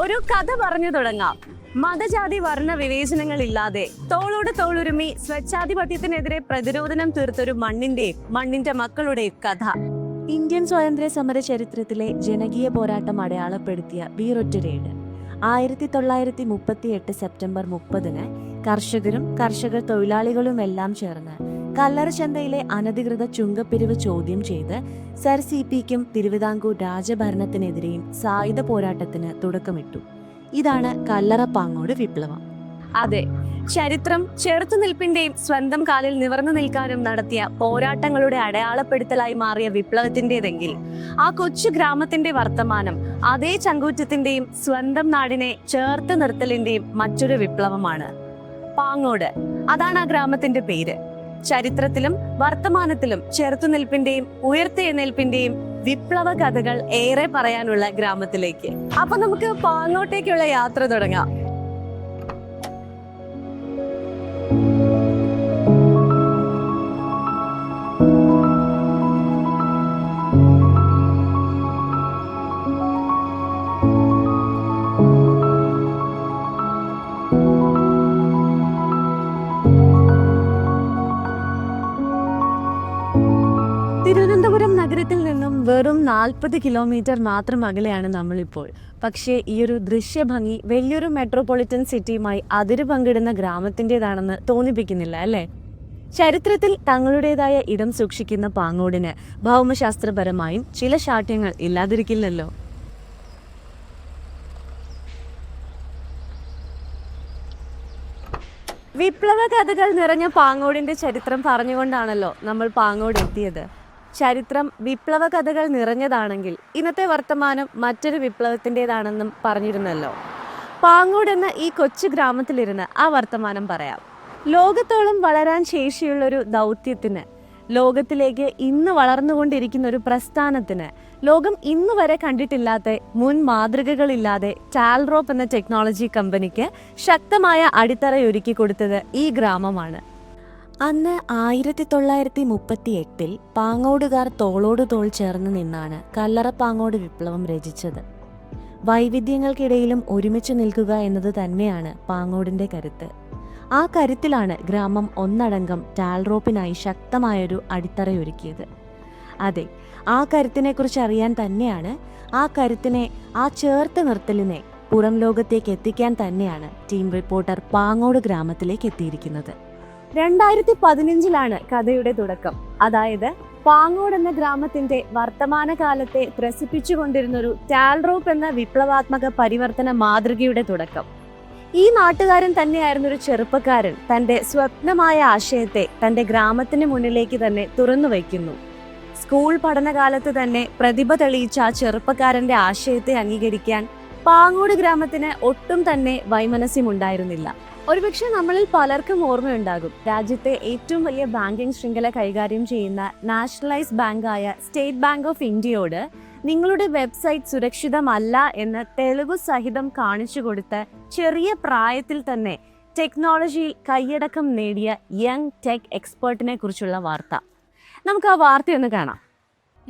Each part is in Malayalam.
ഒരു കഥ പറഞ്ഞു തുടങ്ങാം. മതജാതി വർണ്ണ വിവേചനങ്ങളില്ലാതെ തോളോട് തോളുരുമി സ്വച്ഛാധിപത്യത്തിനെതിരെ പ്രതിരോധനം തീർത്തൊരു മണ്ണിന്റെ മക്കളുടെയും കഥ. ഇന്ത്യൻ സ്വാതന്ത്ര്യ സമര ചരിത്രത്തിലെ ജനകീയ പോരാട്ടം അടയാളപ്പെടുത്തിയ വീറൊറ്റരേട് 1938 സെപ്റ്റംബർ 30 കർഷകരും കർഷക തൊഴിലാളികളുമെല്ലാം ചേർന്ന് കല്ലറ ചന്തയിലെ അനധികൃത ചുങ്കപ്പിരിവ് ചോദ്യം ചെയ്ത് സർ CPക്കും തിരുവിതാംകൂർ രാജഭരണത്തിനെതിരെയും സായുധ പോരാട്ടത്തിന് തുടക്കമിട്ടു. ഇതാണ് കല്ലറ പാങ്ങോട് വിപ്ലവം. അതെ, ചരിത്രം ചെറുത്തുനിൽപ്പിന്റെയും സ്വന്തം കാലിൽ നിവർന്നു നിൽക്കാനും നടത്തിയ പോരാട്ടങ്ങളുടെ അടയാളപ്പെടുത്തലായി മാറിയ വിപ്ലവത്തിൻ്റെതെങ്കിൽ ആ കൊച്ചു ഗ്രാമത്തിന്റെ വർത്തമാനം അതേ ചങ്കൂറ്റത്തിന്റെയും സ്വന്തം നാടിനെ ചേർത്ത് നിർത്തലിന്റെയും മറ്റൊരു വിപ്ലവമാണ്. പാങ്ങോട്, അതാണ് ആ ഗ്രാമത്തിന്റെ പേര്. ചരിത്രത്തിലും വർത്തമാനത്തിലും ചെറുത്തുനിൽപ്പിന്റെയും ഉയർത്തെഴുന്നേൽപ്പിന്റെയും വിപ്ലവ കഥകൾ ഏറെ പറയാനുള്ള ഗ്രാമത്തിലേക്ക്. അപ്പൊ നമുക്ക് പാങ്ങോട്ടേക്കുള്ള യാത്ര തുടങ്ങാം. തിരുവനന്തപുരം നഗരത്തിൽ നിന്നും വെറും 40 കിലോമീറ്റർ മാത്രം അകലെയാണ് നമ്മളിപ്പോൾ. പക്ഷേ ഈ ഒരു ദൃശ്യഭംഗി വലിയൊരു മെട്രോപൊളിറ്റൻ സിറ്റിയുമായി അതിര് പങ്കിടുന്ന ഗ്രാമത്തിൻ്റെതാണെന്ന് തോന്നിപ്പിക്കുന്നില്ല, അല്ലേ? ചരിത്രത്തിൽ തങ്ങളുടേതായ ഇടം സൂക്ഷിക്കുന്ന പാങ്ങോടിന് ഭൗമശാസ്ത്രപരമായും ചില ശാഠ്യങ്ങൾ ഇല്ലാതിരിക്കില്ലല്ലോ. വിപ്ലവ കഥകൾ നിറഞ്ഞ പാങ്ങോടിന്റെ ചരിത്രം പറഞ്ഞുകൊണ്ടാണല്ലോ നമ്മൾ പാങ്ങോട് എത്തിയത്. ചരിത്രം വിപ്ലവ കഥകൾ നിറഞ്ഞതാണെങ്കിൽ ഇന്നത്തെ വർത്തമാനം മറ്റൊരു വിപ്ലവത്തിൻ്റെതാണെന്നും പറഞ്ഞിരുന്നല്ലോ. പാങ്ങോട് എന്ന ഈ കൊച്ചു ഗ്രാമത്തിലിരുന്ന് ആ വർത്തമാനം പറയാം. ലോകത്തോളം വളരാൻ ശേഷിയുള്ളൊരു ദൗത്യത്തിന്, ലോകത്തിലേക്ക് ഇന്ന് വളർന്നുകൊണ്ടിരിക്കുന്ന ഒരു പ്രസ്ഥാനത്തിന്, ലോകം ഇന്ന് വരെ കണ്ടിട്ടില്ലാത്ത മുൻ മാതൃകകളില്ലാതെ ടാൽറോപ്പ് എന്ന ടെക്നോളജി കമ്പനിക്ക് ശക്തമായ അടിത്തറയൊരുക്കി കൊടുത്തത് ഈ ഗ്രാമമാണ്. അന്ന് 1938 പാങ്ങോടുകാർ തോളോട് തോൾ ചേർന്ന് നിന്നാണ് കല്ലറ പാങ്ങോട് വിപ്ലവം രചിച്ചത്. വൈവിധ്യങ്ങൾക്കിടയിലും ഒരുമിച്ച് നിൽക്കുക എന്നത് തന്നെയാണ് പാങ്ങോടിന്റെ കരുത്ത്. ആ കരുത്തിലാണ് ഗ്രാമം ഒന്നടങ്കം ടാൽറോപ്പിനായി ശക്തമായൊരു അടിത്തറയൊരുക്കിയത്. അതെ, ആ കരുത്തിനെക്കുറിച്ച് അറിയാൻ തന്നെയാണ്, ആ കരുത്തിനെ, ആ ചേർത്ത് നിർത്തലിനെ പുറം ലോകത്തേക്ക് എത്തിക്കാൻ തന്നെയാണ് ടീം റിപ്പോർട്ടർ പാങ്ങോട് ഗ്രാമത്തിലേക്ക് എത്തിയിരിക്കുന്നത്. 2015 കഥയുടെ തുടക്കം. അതായത് പാങ്ങോട് എന്ന ഗ്രാമത്തിന്റെ വർത്തമാനകാലത്തെ ത്രസിപ്പിച്ചുകൊണ്ടിരുന്നൊരു ടാൽറോപ്പ് എന്ന വിപ്ലവാത്മക പരിവർത്തന മാതൃകയുടെ തുടക്കം. ഈ നാട്ടുകാരൻ തന്നെയായിരുന്ന ഒരു ചെറുപ്പക്കാരൻ തന്റെ സ്വപ്നമായ ആശയത്തെ തന്റെ ഗ്രാമത്തിന് മുന്നിലേക്ക് തന്നെ തുറന്നു വയ്ക്കുന്നു. സ്കൂൾ പഠനകാലത്ത് തന്നെ പ്രതിഭ തെളിയിച്ച ആ ചെറുപ്പക്കാരന്റെ ആശയത്തെ അംഗീകരിക്കാൻ പാങ്ങോട് ഗ്രാമത്തിന് ഒട്ടും തന്നെ വൈമനസ്യമുണ്ടായിരുന്നില്ല. ഒരുപക്ഷെ നമ്മളിൽ പലർക്കും ഓർമ്മയുണ്ടാകും, രാജ്യത്തെ ഏറ്റവും വലിയ ബാങ്കിംഗ് ശൃംഖല കൈകാര്യം ചെയ്യുന്ന നാഷണലൈസ്ഡ് ബാങ്കായ സ്റ്റേറ്റ് ബാങ്ക് ഓഫ് ഇന്ത്യയോട് നിങ്ങളുടെ വെബ്സൈറ്റ് സുരക്ഷിതമല്ല എന്ന് തെളിവ് സഹിതം കാണിച്ചു കൊടുത്ത് ചെറിയ പ്രായത്തിൽ തന്നെ ടെക്നോളജിയിൽ കൈയടക്കം നേടിയ യങ് ടെക് എക്സ്പേർട്ടിനെ കുറിച്ചുള്ള വാർത്ത. നമുക്ക് ആ വാർത്തയൊന്ന് കാണാം.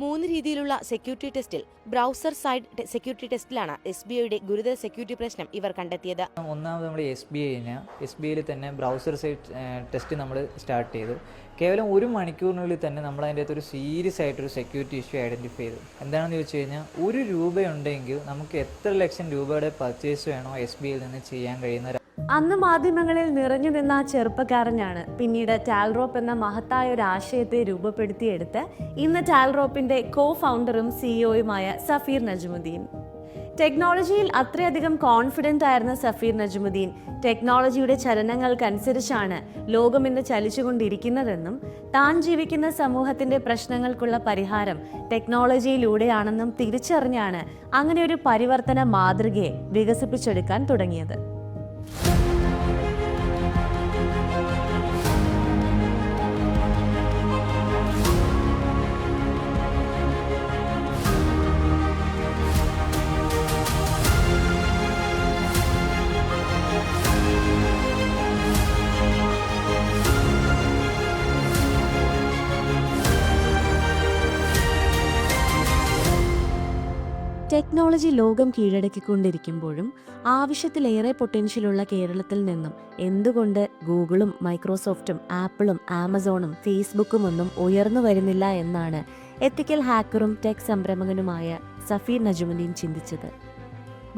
3 രീതിയിലുള്ള സെക്യൂരിറ്റി ടെസ്റ്റിൽ ബ്രൗസർ സൈഡ് സെക്യൂരിറ്റി ടെസ്റ്റിലാണ് SBIയുടെ ഗുരുതര സെക്യൂരിറ്റി പ്രശ്നം ഇവർ കണ്ടെത്തിയത്. ഒന്നാമത് നമ്മൾ SBIയിൽ തന്നെ ബ്രൗസർ സൈഡ് ടെസ്റ്റ് നമ്മൾ സ്റ്റാർട്ട് ചെയ്തു. കേവലം 1 മണിക്കൂറിനുള്ളിൽ തന്നെ നമ്മൾ അതിൻ്റെ അകത്തൊരു സീരിയസ് ആയിട്ടൊരു സെക്യൂരിറ്റി ഇഷ്യൂ ഐഡൻറ്റിഫൈ ചെയ്തു. എന്താണെന്ന് ചോദിച്ചു കഴിഞ്ഞാൽ, 1 രൂപയുണ്ടെങ്കിൽ നമുക്ക് എത്ര ലക്ഷം രൂപയുടെ പർച്ചേസ് വേണോ SBIയിൽ നിന്ന് ചെയ്യാൻ കഴിയുന്ന. അന്ന് മാധ്യമങ്ങളിൽ നിറഞ്ഞു നിന്ന ആ ചെറുപ്പക്കാരനാണ് പിന്നീട് ടാൽറോപ്പ് എന്ന മഹത്തായ ഒരു ആശയത്തെ രൂപപ്പെടുത്തിയെടുത്ത് ഇന്ന് ടാൽറോപ്പിന്റെ ഫൗണ്ടറും CEOയുമായ സഫീർ നജ്മുദ്ദീൻ. ടെക്നോളജിയിൽ അത്രയധികം കോൺഫിഡൻ്റ് ആയിരുന്ന സഫീർ നജ്മുദ്ദീൻ ടെക്നോളജിയുടെ ചലനങ്ങൾക്കനുസരിച്ചാണ് ലോകം ഇന്ന് ചലിച്ചുകൊണ്ടിരിക്കുന്നതെന്നും താൻ ജീവിക്കുന്ന സമൂഹത്തിന്റെ പ്രശ്നങ്ങൾക്കുള്ള പരിഹാരം ടെക്നോളജിയിലൂടെയാണെന്നും തിരിച്ചറിഞ്ഞാണ് അങ്ങനെ ഒരു പരിവർത്തന മാതൃകയെ വികസിപ്പിച്ചെടുക്കാൻ തുടങ്ങിയത്. ടെക്നോളജി ലോകം കീഴടക്കിക്കൊണ്ടിരിക്കുമ്പോഴും ആവശ്യത്തിലേറെ പൊട്ടൻഷ്യലുള്ള കേരളത്തിൽ നിന്നും എന്തുകൊണ്ട് ഗൂഗിളും മൈക്രോസോഫ്റ്റും ആപ്പിളും ആമസോണും ഫേസ്ബുക്കും ഒന്നും ഉയർന്നു വരുന്നില്ല എന്നാണ് എത്തിക്കൽ ഹാക്കറും ടെക് സംരംഭകനുമായ സഫീർ നജുമുദ്ദീൻ ചിന്തിച്ചത്.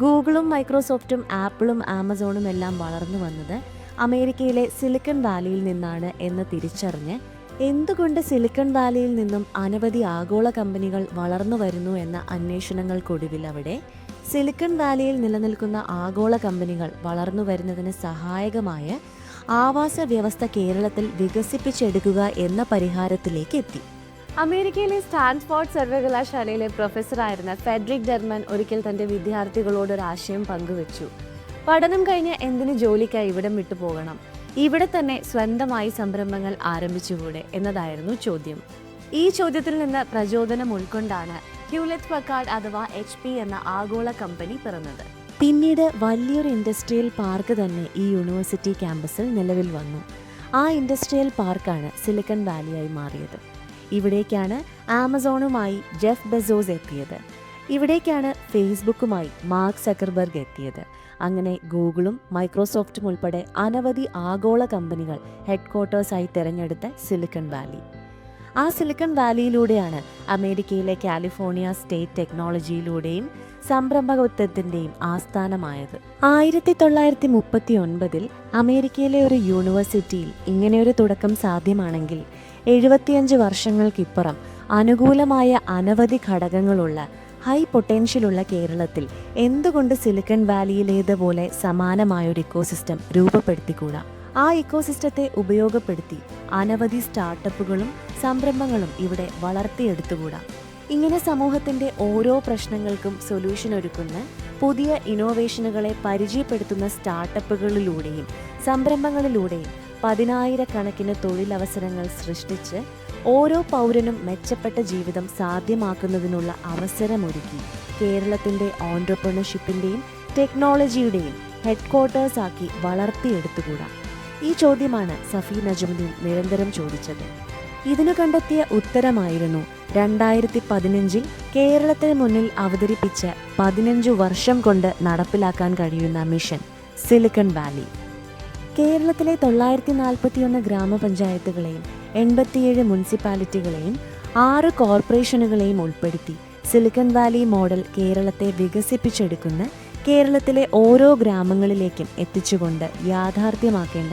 ഗൂഗിളും മൈക്രോസോഫ്റ്റും ആപ്പിളും ആമസോണും എല്ലാം വളർന്നു വന്നത് അമേരിക്കയിലെ സിലിക്കൺ വാലിയിൽ നിന്നാണ് എന്ന് തിരിച്ചറിഞ്ഞ് എന്തുകൊണ്ട് സിലിക്കൺ വാലിയിൽ നിന്നും അനവധി ആഗോള കമ്പനികൾ വളർന്നു വരുന്നു എന്ന അന്വേഷണങ്ങൾക്കൊടുവിൽ അവിടെ സിലിക്കൺ വാലിയിൽ നിലനിൽക്കുന്ന ആഗോള കമ്പനികൾ വളർന്നു വരുന്നതിന് സഹായകമായ ആവാസ വ്യവസ്ഥ കേരളത്തിൽ വികസിപ്പിച്ചെടുക്കുക എന്ന പരിഹാരത്തിലേക്ക് എത്തി. അമേരിക്കയിലെ സ്റ്റാൻഫോർഡ് സർവകലാശാലയിലെ പ്രൊഫസറായിരുന്ന ഫെഡറിക് ഡെർമൻ ഒരിക്കൽ തന്റെ വിദ്യാർത്ഥികളോട് ഒരു ആശയം പങ്കുവച്ചു. പഠനം കഴിഞ്ഞ് എന്തിന് ജോലിക്കായി ഇവിടം വിട്ടു പോകണം, ഇവിടെ തന്നെ സ്വന്തമായി സംരംഭങ്ങൾ ആരംഭിച്ചുകൂടെ എന്നതായിരുന്നു ചോദ്യം. ഈ ചോദ്യത്തിൽ നിന്ന് പ്രചോദനം ഉൾക്കൊണ്ടാണ് ഹ്യൂലെറ്റ് പക്കാർഡ് അഥവാ HP എന്ന ആഗോള കമ്പനി പിറന്നത്. പിന്നീട് വലിയൊരു ഇൻഡസ്ട്രിയൽ പാർക്ക് തന്നെ ഈ യൂണിവേഴ്സിറ്റി ക്യാമ്പസിൽ നിലവിൽ വന്നു. ആ ഇൻഡസ്ട്രിയൽ പാർക്കാണ് സിലിക്കൺ വാലിയായി മാറിയത്. ഇവിടേക്കാണ് ആമസോണുമായി ജെഫ് ബെസോസ് എത്തിയത്. ഇവിടേക്കാണ് ഫേസ്ബുക്കുമായി മാർക്ക് സക്കർബർഗ് എത്തിയത്. അങ്ങനെ ഗൂഗിളും മൈക്രോസോഫ്റ്റും ഉൾപ്പെടെ അനവധി ആഗോള കമ്പനികൾ ഹെഡ്ക്വാർട്ടേഴ്സായി തിരഞ്ഞെടുത്ത സിലിക്കൺ വാലി. ആ സിലിക്കൺ വാലിയിലൂടെയാണ് അമേരിക്കയിലെ കാലിഫോർണിയ സ്റ്റേറ്റ് ടെക്നോളജിയിലൂടെയും സംരംഭകത്വത്തിൻ്റെയും ആസ്ഥാനമായത്. 1939 അമേരിക്കയിലെ ഒരു യൂണിവേഴ്സിറ്റിയിൽ ഇങ്ങനെയൊരു തുടക്കം സാധ്യമാണെങ്കിൽ 75 വർഷങ്ങൾക്കിപ്പുറം അനുകൂലമായ അനവധി ഘടകങ്ങളുള്ള ഹൈ പൊട്ടൻഷ്യലുള്ള കേരളത്തിൽ എന്തുകൊണ്ട് സിലിക്കൺ വാലിയിലേതുപോലെ സമാനമായൊരു ഇക്കോസിസ്റ്റം രൂപപ്പെടുത്തിക്കൂടാ? ആ ഇക്കോസിസ്റ്റത്തെ ഉപയോഗപ്പെടുത്തി അനവധി സ്റ്റാർട്ടപ്പുകളും സംരംഭങ്ങളും ഇവിടെ വളർത്തിയെടുത്തുകൂടാ? ഇങ്ങനെ സമൂഹത്തിന്റെ ഓരോ പ്രശ്നങ്ങൾക്കും സൊല്യൂഷൻ ഒരുക്കുന്ന പുതിയ ഇന്നോവേഷനുകളെ പരിചയപ്പെടുത്തുന്ന സ്റ്റാർട്ടപ്പുകളിലൂടെയും സംരംഭങ്ങളിലൂടെയും 10,000-കണക്കിന് തൊഴിലവസരങ്ങൾ സൃഷ്ടിച്ച് ഓരോ പൗരനും മെച്ചപ്പെട്ട ജീവിതം സാധ്യമാക്കുന്നതിനുള്ള അവസരമൊരുക്കി കേരളത്തിൻ്റെ ഓൺട്രപ്രണർഷിപ്പിൻ്റെയും ടെക്നോളജിയുടെയും ഹെഡ്ക്വാർട്ടേഴ്സാക്കി വളർത്തിയെടുത്തുകൂടാ? ഈ ചോദ്യമാണ് സഫീർ നജുമുദ്ദീൻ നിരന്തരം ചോദിച്ചത്. ഇതിനു കണ്ടെത്തിയ ഉത്തരമായിരുന്നു 2015 കേരളത്തിന് മുന്നിൽ അവതരിപ്പിച്ച 15 വർഷം കൊണ്ട് നടപ്പിലാക്കാൻ കഴിയുന്ന മിഷൻ സിലിക്കൺ വാലി. കേരളത്തിലെ 941 ഗ്രാമപഞ്ചായത്തുകളെയും 87 മുനിസിപ്പാലിറ്റികളെയും 6 കോർപ്പറേഷനുകളെയും ഉൾപ്പെടുത്തി സിലിക്കൺ വാലി മോഡൽ കേരളത്തെ വികസിപ്പിച്ചെടുക്കുന്ന കേരളത്തിലെ ഓരോ ഗ്രാമങ്ങളിലേക്കും എത്തിച്ചുകൊണ്ട് യാഥാർത്ഥ്യമാക്കേണ്ട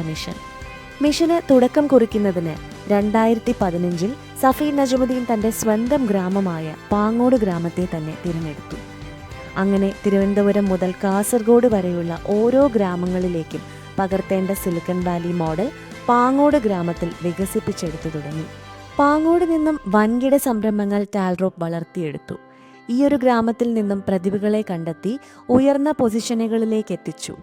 മിഷന് തുടക്കം കുറിക്കുന്നതിന് 2015 സഫീർ നജുമുദ്ദീൻ തൻ്റെ സ്വന്തം ഗ്രാമമായ പാങ്ങോട് ഗ്രാമത്തെ തന്നെ തിരഞ്ഞെടുത്തു. അങ്ങനെ തിരുവനന്തപുരം മുതൽ കാസർഗോഡ് വരെയുള്ള ഓരോ ഗ്രാമങ്ങളിലേക്കും പകർത്തേണ്ട സിലിക്കൺ വാലി മോഡൽ പാങ്ങോട് ഗ്രാമത്തിൽ വികസിപ്പിച്ചെടുത്തു തുടങ്ങി. പാങ്ങോട് നിന്നും വൻകിട സംരംഭങ്ങൾ ടാൽറോപ്പ് വളർത്തിയെടുത്തു. ഈയൊരു ഗ്രാമത്തിൽ നിന്നും പ്രതിഭകളെ കണ്ടെത്തി ഉയർന്ന പൊസിഷനുകളിലേക്ക് എത്തിച്ചു.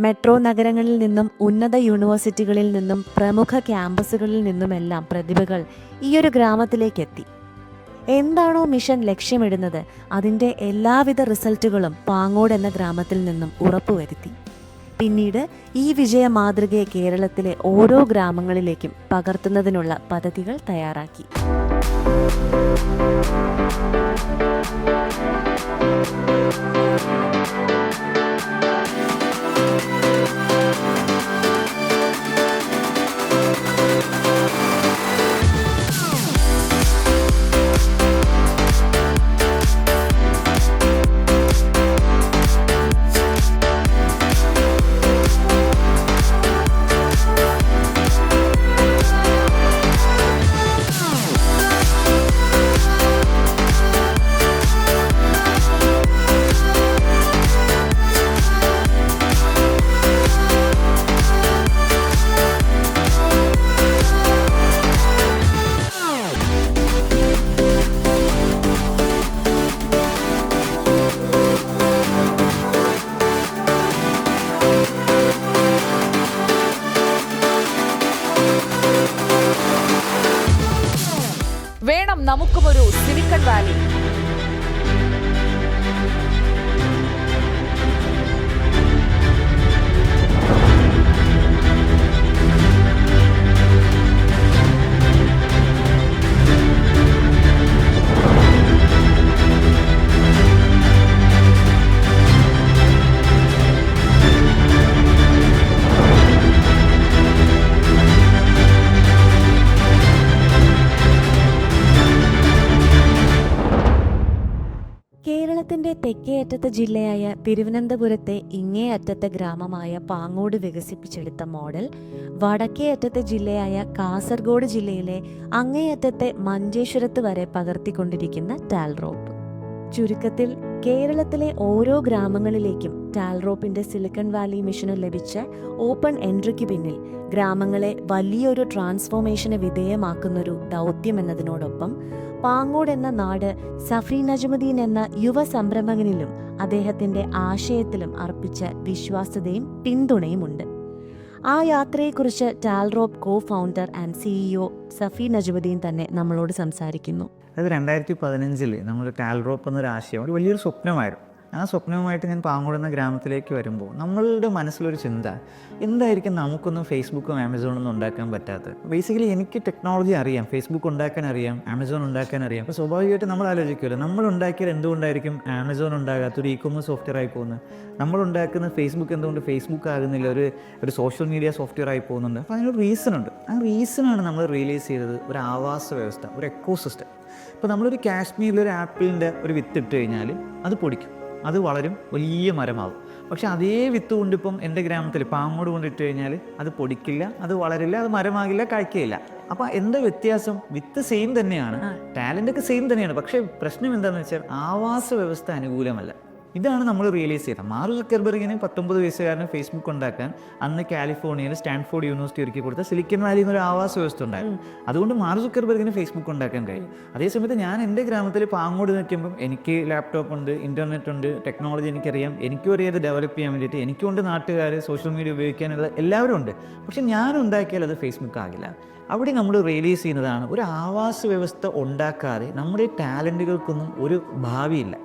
മെട്രോ നഗരങ്ങളിൽ നിന്നും ഉന്നത യൂണിവേഴ്സിറ്റികളിൽ നിന്നും പ്രമുഖ ക്യാമ്പസുകളിൽ നിന്നുമെല്ലാം പ്രതിഭകൾ ഈയൊരു ഗ്രാമത്തിലേക്ക് എത്തി. എന്താണോ മിഷൻ ലക്ഷ്യമിടുന്നത് അതിൻ്റെ എല്ലാവിധ റിസൾട്ടുകളും പാങ്ങോട് എന്ന ഗ്രാമത്തിൽ നിന്നും ഉറപ്പുവരുത്തി. പിന്നീട് ഈ വിജയ മാതൃകയെ കേരളത്തിലെ ഓരോ ഗ്രാമങ്ങളിലേക്കും പകർത്തുന്നതിനുള്ള പദ്ധതികൾ തയ്യാറാക്കി. വേണം നമുക്കുമൊരു സിലിക്കൺ വാലി. തെക്കേ അറ്റത്തെ ജില്ലയായ തിരുവനന്തപുരത്തെ ഇങ്ങേ അറ്റത്തെ ഗ്രാമമായ പാങ്ങോട് വികസിപ്പിച്ചെടുത്ത മോഡൽ വടക്കേ അറ്റത്തെ ജില്ലയായ കാസർഗോഡ് ജില്ലയിലെ അങ്ങേയറ്റത്തെ മഞ്ചേശ്വരത്ത് വരെ പകർത്തിക്കൊണ്ടിരിക്കുന്ന ടാൽറോപ്പ്. ചുരുക്കത്തിൽ കേരളത്തിലെ ഓരോ ഗ്രാമങ്ങളിലേക്കും ടാൽറോപ്പിന്റെ സിലിക്കൺ വാലി മിഷന് ലഭിച്ച ഓപ്പൺ എൻട്രിക്ക് പിന്നിൽ ഗ്രാമങ്ങളെ വലിയൊരു ട്രാൻസ്ഫോർമേഷന് വിധേയമാക്കുന്നൊരു ദൗത്യം എന്നതിനോടൊപ്പം പാങ്ങോട് എന്ന നാട് സഫി നജ്മുദ്ദീൻ എന്ന യുവ സംരംഭകനിലും അദ്ദേഹത്തിന്റെ ആശയത്തിലും അർപ്പിച്ച വിശ്വാസ്യതയും പിന്തുണയുമുണ്ട്. ആ യാത്രയെക്കുറിച്ച് Talrop co founder and CEO Safi Najmuddeen തന്നെ നമ്മളോട് സംസാരിക്കുന്നു. അത് 2015 നമ്മൾ ടാൽറോപ്പ് എന്നൊരു ആശയം ഒരു വലിയൊരു സ്വപ്നമായിരുന്നു. ആ സ്വപ്നവുമായിട്ട് ഞാൻ പാങ്ങോട് എന്ന ഗ്രാമത്തിലേക്ക് വരുമ്പോൾ നമ്മളുടെ മനസ്സിലൊരു ചിന്ത, എന്തായിരിക്കും നമുക്കൊന്നും ഫേസ്ബുക്കും ആമസോണൊന്നും ഉണ്ടാക്കാൻ പറ്റാത്തത്. ബേസിക്കലി എനിക്ക് ടെക്നോളജി അറിയാം, ഫേസ്ബുക്ക് ഉണ്ടാക്കാൻ അറിയാം, ആമസോൺ ഉണ്ടാക്കാൻ അറിയാം. അപ്പോൾ സ്വാഭാവികമായിട്ട് നമ്മൾ ആലോചിക്കുമല്ലോ, നമ്മൾ ഉണ്ടാക്കിയത് എന്തുകൊണ്ടായിരിക്കും ആമസോൺ ഉണ്ടാകാത്തൊരു ഇ-കൊമേഴ്സ് സോഫ്റ്റ്വെയർ ആയി പോകുന്നത്, നമ്മൾ ഉണ്ടാക്കുന്ന ഫേസ്ബുക്ക് എന്തുകൊണ്ട് ഫേസ്ബുക്ക് ആകുന്നില്ല, ഒരു സോഷ്യൽ മീഡിയ സോഫ്റ്റ്വെയർ ആയി പോകുന്നുണ്ട്. അപ്പോൾ അതിനൊരു റീസണുണ്ട്. ആ റീസണാണ് നമ്മൾ റിയലൈസ് ചെയ്തത്, ഒരു ആവാസ വ്യവസ്ഥ, ഒരു എക്കോസിസ്റ്റം. ഇപ്പോൾ നമ്മളൊരു കാശ്മീരിലൊരു ആപ്പിളിൻ്റെ ഒരു വിത്ത് ഇട്ട് കഴിഞ്ഞാൽ അത് പൊടിക്കും, അത് വളരും, വലിയ മരമാവും. പക്ഷെ അതേ വിത്ത് കൊണ്ടിപ്പം എൻ്റെ ഗ്രാമത്തിൽ പാങ്ങോട് കൊണ്ടിട്ട് കഴിഞ്ഞാൽ അത് പൊടിക്കില്ല, അത് വളരില്ല, അത് മരമാകില്ല, കായ്ക്കയില്ല. അപ്പോൾ എന്താ വ്യത്യാസം? വിത്ത് സെയിം തന്നെയാണ്, ടാലൻ്റൊക്കെ സെയിം തന്നെയാണ്. പക്ഷേ പ്രശ്നം എന്താണെന്ന് വെച്ചാൽ ആവാസ വ്യവസ്ഥ അനുകൂലമല്ല. ഇതാണ് നമ്മൾ റിയലൈസ് ചെയ്തത്. മാർക്ക് സക്കർബർഗിന് 19 വയസ്സുകാരന് ഫേസ്ബുക്ക് ഉണ്ടാക്കാൻ അന്ന് കാലിഫോർണിയയിൽ സ്റ്റാൻഫോർഡ് യൂണിവേഴ്സിറ്റി ഒരുക്കി കൊടുത്ത സിലിക്കൺ വാലി എന്നൊരു ആവാസ വ്യവസ്ഥ ഉണ്ടായിരുന്നു. അതുകൊണ്ട് മാർക്ക് സക്കർബർഗിന് ഫേസ്ബുക്ക് ഉണ്ടാക്കാൻ കഴിയും. അതേസമയത്ത് ഞാൻ എൻ്റെ ഗ്രാമത്തിൽ പാങ്ങോട് നിൽക്കുമ്പം എനിക്ക് ലാപ്ടോപ്പ് ഉണ്ട്, ഇൻ്റർനെറ്റ് ഉണ്ട്, ടെക്നോളജി എനിക്കറിയാം, എനിക്കും അറിയാതെ ഡെവലപ്പ് ചെയ്യാൻ വേണ്ടിയിട്ട് എനിക്കുണ്ട്, നാട്ടുകാർ സോഷ്യൽ മീഡിയ ഉപയോഗിക്കാനുള്ള എല്ലാവരും ഉണ്ട്. പക്ഷെ ഞാൻ ഉണ്ടാക്കിയാൽ അത് ഫേസ്ബുക്ക് ആകില്ല. അവിടെ നമ്മൾ റിയലൈസ് ചെയ്യുന്നതാണ്, ഒരു ആവാസ വ്യവസ്ഥ ഉണ്ടാക്കാതെ നമ്മുടെ ടാലൻറ്റുകൾക്കൊന്നും ഒരു ഭാവിയില്ല.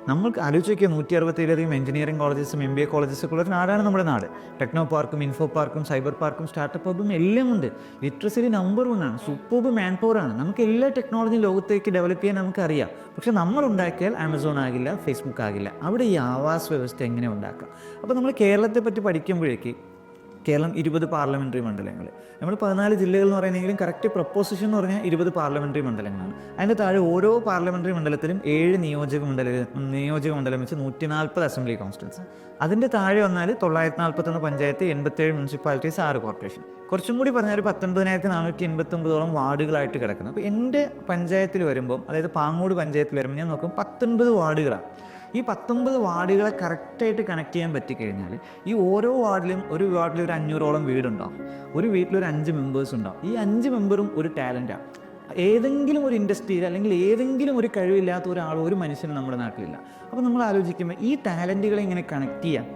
നമ്മൾക്ക് ആലോചിക്കുക, 167 എഞ്ചിനീയറിംഗ് കോളേജസും MBA കോളേജസൊക്കെ ഉള്ള ഒരു നാടാണ് നമ്മുടെ നാട്. ടെക്നോ പാർക്കും, ഇൻഫോ പാർക്കും, സൈബർ പാർക്കും, സ്റ്റാർട്ടപ്പ് ഹബും എല്ലാം ഉണ്ട്. ലിറ്ററസിയിൽ നമ്പർ 1 ആണ്, സൂപ്പർബ് മാൻ പവർ ആണ്. നമുക്ക് എല്ലാ ടെക്നോളജിയും ലോകത്തേക്ക് ഡെവലപ്പ് ചെയ്യാൻ നമുക്കറിയാം. പക്ഷെ നമ്മൾ ഉണ്ടാക്കിയാൽ ആമസോൺ ആകില്ല, ഫേസ്ബുക്ക് ആകില്ല. അവിടെ ഈ ആവാസ വ്യവസ്ഥ എങ്ങനെ ഉണ്ടാക്കാം? അപ്പോൾ നമ്മൾ കേരളത്തെ പറ്റി പഠിക്കുമ്പോഴേക്ക് കേരളം 20 പാർലമെൻ്ററി മണ്ഡലങ്ങൾ, നമ്മൾ 14 ജില്ലകൾ എന്ന് പറയുന്നെങ്കിലും കറക്റ്റ് പ്രപ്പോസിഷൻ എന്ന് പറഞ്ഞാൽ 20 പാർലമെൻ്ററി മണ്ഡലങ്ങളാണ്. അതിൻ്റെ താഴെ ഓരോ പാർലമെൻ്ററി മണ്ഡലത്തിലും 7 നിയോജക മണ്ഡലം വെച്ച് 140 അസംബ്ലി കോൺസ്റ്റിറ്റ്യൻസി. അതിൻ്റെ താഴെ വന്നാൽ 941 പഞ്ചായത്ത്, 87 മുനിസിപ്പാലിറ്റീസ്, 6 കോർപ്പറേഷൻ. കുറച്ചും കൂടി പറഞ്ഞാൽ 19,489 വാർഡുകളായിട്ട് കിടക്കുന്നത്. അപ്പോൾ എൻ്റെ പഞ്ചായത്തിൽ വരുമ്പോൾ, അതായത് പാങ്ങോട് പഞ്ചായത്തിൽ വരുമ്പോൾ ഞാൻ നോക്കും 19 വാർഡുകളാണ്. ഈ 19 വാർഡുകളെ കറക്റ്റായിട്ട് കണക്ട് ചെയ്യാൻ പറ്റിക്കഴിഞ്ഞാൽ ഈ ഓരോ വാർഡിലും ഒരു 500ഓളം വീടുണ്ടാവും, ഒരു വീട്ടിലൊരു 5 മെമ്പേഴ്സ് ഉണ്ടാവും. ഈ 5 മെമ്പറും ഒരു ടാലൻ്റാണ്. ഏതെങ്കിലും ഒരു ഇൻഡസ്ട്രിയിൽ അല്ലെങ്കിൽ ഏതെങ്കിലും ഒരു കഴിവില്ലാത്ത ഒരാൾ, ഒരു മനുഷ്യനും നമ്മുടെ നാട്ടിലില്ല. അപ്പോൾ നമ്മൾ ആലോചിക്കുമ്പോൾ ഈ ടാലൻറ്റുകളെ ഇങ്ങനെ കണക്ട് ചെയ്യാം.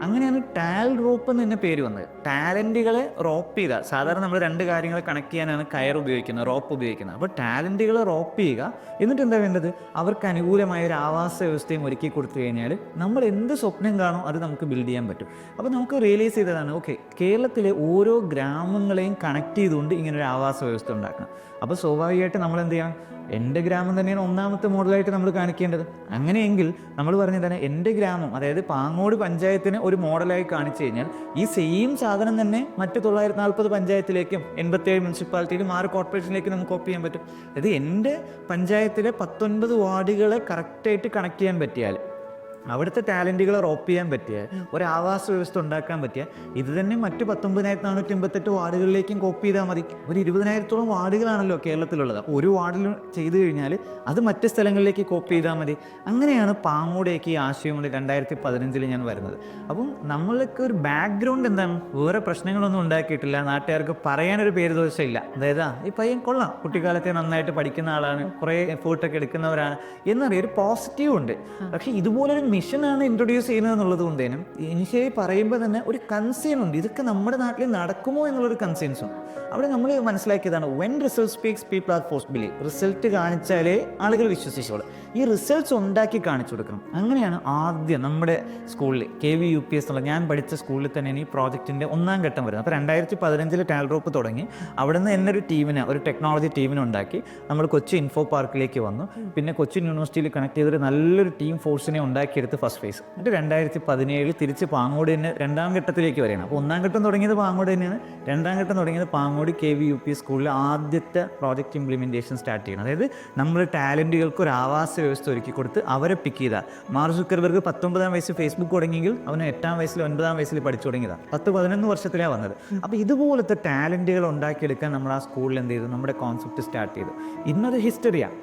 അങ്ങനെയാണ് ടാൽ റോപ്പ് എന്ന് തന്നെ പേര് വന്നത്. ടാലൻറ്റുകളെ റോപ്പ് ചെയ്യുക. സാധാരണ നമ്മൾ 2 കാര്യങ്ങൾ കണക്ട് ചെയ്യാനാണ് കയർ ഉപയോഗിക്കുന്നത്, റോപ്പ് ഉപയോഗിക്കുന്നത്. അപ്പോൾ ടാലൻറ്റുകളെ റോപ്പ് ചെയ്യുക. എന്നിട്ട് എന്താ വേണ്ടത്? അവർക്ക് അനുകൂലമായ ഒരു ആവാസ വ്യവസ്ഥയും ഒരുക്കി കൊടുത്തു കഴിഞ്ഞാൽ നമ്മൾ എന്ത് സ്വപ്നം കാണും അത് നമുക്ക് ബിൽഡ് ചെയ്യാൻ പറ്റും. അപ്പോൾ നമുക്ക് റിയലൈസ് ചെയ്തതാണ്, ഓക്കെ, കേരളത്തിലെ ഓരോ ഗ്രാമങ്ങളെയും കണക്ട് ചെയ്തുകൊണ്ട് ഇങ്ങനൊരു ആവാസ വ്യവസ്ഥ ഉണ്ടാക്കണം. അപ്പോൾ സ്വാഭാവികമായിട്ട് നമ്മൾ എന്ത് ചെയ്യണം? എൻ്റെ ഗ്രാമം തന്നെയാണ് ഒന്നാമത്തെ മോഡലായിട്ട് നമ്മൾ കാണിക്കേണ്ടത്. അങ്ങനെയെങ്കിൽ നമ്മൾ പറഞ്ഞതാണ്, എൻ്റെ ഗ്രാമം, അതായത് പാങ്ങോട് പഞ്ചായത്തിന് ഒരു മോഡലായി കാണിച്ചു കഴിഞ്ഞാൽ ഈ സെയിം സാധനം തന്നെ മറ്റ് 940 പഞ്ചായത്തിലേക്കും 87 മുനിസിപ്പാലിറ്റിയിലും 6 കോർപ്പറേഷനിലേക്കും നമുക്ക് കോപ്പി ചെയ്യാൻ പറ്റും. അതായത് എൻ്റെ പഞ്ചായത്തിലെ 19 വാർഡുകളെ കറക്റ്റായിട്ട് കണക്ട് ചെയ്യാൻ പറ്റിയാൽ, അവിടുത്തെ ടാലൻറ്റുകളെ റോപ്പ് ചെയ്യാൻ പറ്റിയ, ഒരു ആവാസ വ്യവസ്ഥ ഉണ്ടാക്കാൻ പറ്റിയ, ഇത് തന്നെ മറ്റ് 19,488 വാർഡുകളിലേക്കും കോപ്പി ചെയ്താൽ മതി. ഒരു 20,000-ഓളം വാർഡുകളാണല്ലോ കേരളത്തിലുള്ളത്. ഒരു വാർഡിൽ ചെയ്തു കഴിഞ്ഞാൽ അത് മറ്റ് സ്ഥലങ്ങളിലേക്ക് കോപ്പി ചെയ്താൽ മതി. അങ്ങനെയാണ് പാങ്ങോടേക്ക് ഈ ആശയം കൊണ്ട് 2015 ഞാൻ വരുന്നത്. അപ്പം നമ്മൾക്ക് ഒരു ബാക്ക്ഗ്രൗണ്ട് എന്താണ്? വേറെ പ്രശ്നങ്ങളൊന്നും ഉണ്ടാക്കിയിട്ടില്ല, നാട്ടുകാർക്ക് പറയാനൊരു പേര് ദോഷമില്ല. അതായത് ഈ പയ്യൻ കൊള്ളാം, കുട്ടിക്കാലത്തെ നന്നായിട്ട് പഠിക്കുന്ന ആളാണ്, കുറേ എഫേർട്ടൊക്കെ എടുക്കുന്നവരാണ് എന്നറിയാം, ഒരു പോസിറ്റീവ് ഉണ്ട്. പക്ഷേ ഇതുപോലൊരു മിഷനാണ് ഇൻട്രൊഡ്യൂസ് ചെയ്യുന്നത് എന്നുള്ളത് കൊണ്ടേനും ഇനിഷ്യലി പറയുമ്പോൾ തന്നെ ഒരു കൺസേൺ ഉണ്ട്, ഇതൊക്കെ നമ്മുടെ നാട്ടിൽ നടക്കുമോ എന്നുള്ളൊരു കൺസേൺസ് ഉണ്ട്. അവിടെ നമ്മൾ മനസ്സിലാക്കിയതാണ്, when result speaks people are forced believe. Result കാണിച്ചാലേ ആളുകൾ വിശ്വസിച്ചോളൂ. ഈ റിസൾട്ട്സ് ഉണ്ടാക്കി കാണിച്ചു കൊടുക്കണം. അങ്ങനെയാണ് ആദ്യം നമ്മുടെ സ്കൂളിൽ KVUPS എന്നുള്ള ഞാൻ പഠിച്ച സ്കൂളിൽ തന്നെയാണ് ഈ പ്രോജക്റ്റിൻ്റെ 1ാം ഘട്ടം വരുന്നത്. അപ്പോൾ 2015 ടാൽറോപ്പ് തുടങ്ങി. അവിടെ നിന്ന് എന്നൊരു ടീമിനെ, ഒരു ടെക്നോളജി ടീമിനെ ഉണ്ടാക്കി നമ്മൾ കൊച്ചി ഇൻഫോ പാർക്കിലേക്ക് വന്നു. പിന്നെ കൊച്ചിൻ യൂണിവേഴ്സിറ്റിയിൽ കണക്ട് ചെയ്തൊരു നല്ലൊരു ടീം ഫോഴ്സിനെ ഉണ്ടാക്കിയെടുത്ത് എടുത്ത് ഫസ്റ്റ് ഫേസ്. എന്നിട്ട് 2017 തിരിച്ച് പാങ്ങോട് തന്നെ രണ്ടാം ഘട്ടത്തിലേക്ക് വരികയാണ്. അപ്പോൾ ഒന്നാം ഘട്ടം തുടങ്ങിയത് പാങ്ങോട് തന്നെയാണ്, രണ്ടാം ഘട്ടം തുടങ്ങിയത് പാങ്ങോട് KVUP സ്കൂളിൽ ആദ്യത്തെ പ്രോജക്റ്റ് ഇംപ്ലിമെൻറ്റേഷൻ സ്റ്റാർട്ട് ചെയ്യണം. അതായത് നമ്മൾ ടാലൻറ്റുകൾക്ക് ഒരു ആവാസ വ്യവസ്ഥ ഒരുക്കി കൊടുത്ത് അവരെ പിക്ക് ചെയ്താൽ. മാർക്ക് സുക്കർബർഗ് 19 വയസ്സിൽ ഫേസ്ബുക്ക് തുടങ്ങിയെങ്കിൽ അവന് 8 വയസ്സിൽ 9 വയസ്സിൽ പഠിച്ചു തുടങ്ങിയതാണ്. 10-11 വർഷത്തിലാണ് വന്നത്. അപ്പോൾ ഇതുപോലത്തെ ടാലൻറ്റുകൾ ഉണ്ടാക്കിയെടുക്കാൻ നമ്മൾ ആ സ്കൂളിൽ എന്ത് ചെയ്തു, നമ്മുടെ കോൺസെപ്റ്റ് സ്റ്റാർട്ട് ചെയ്തു. ഇന്നത് ഹിസ്റ്ററിയാണ്.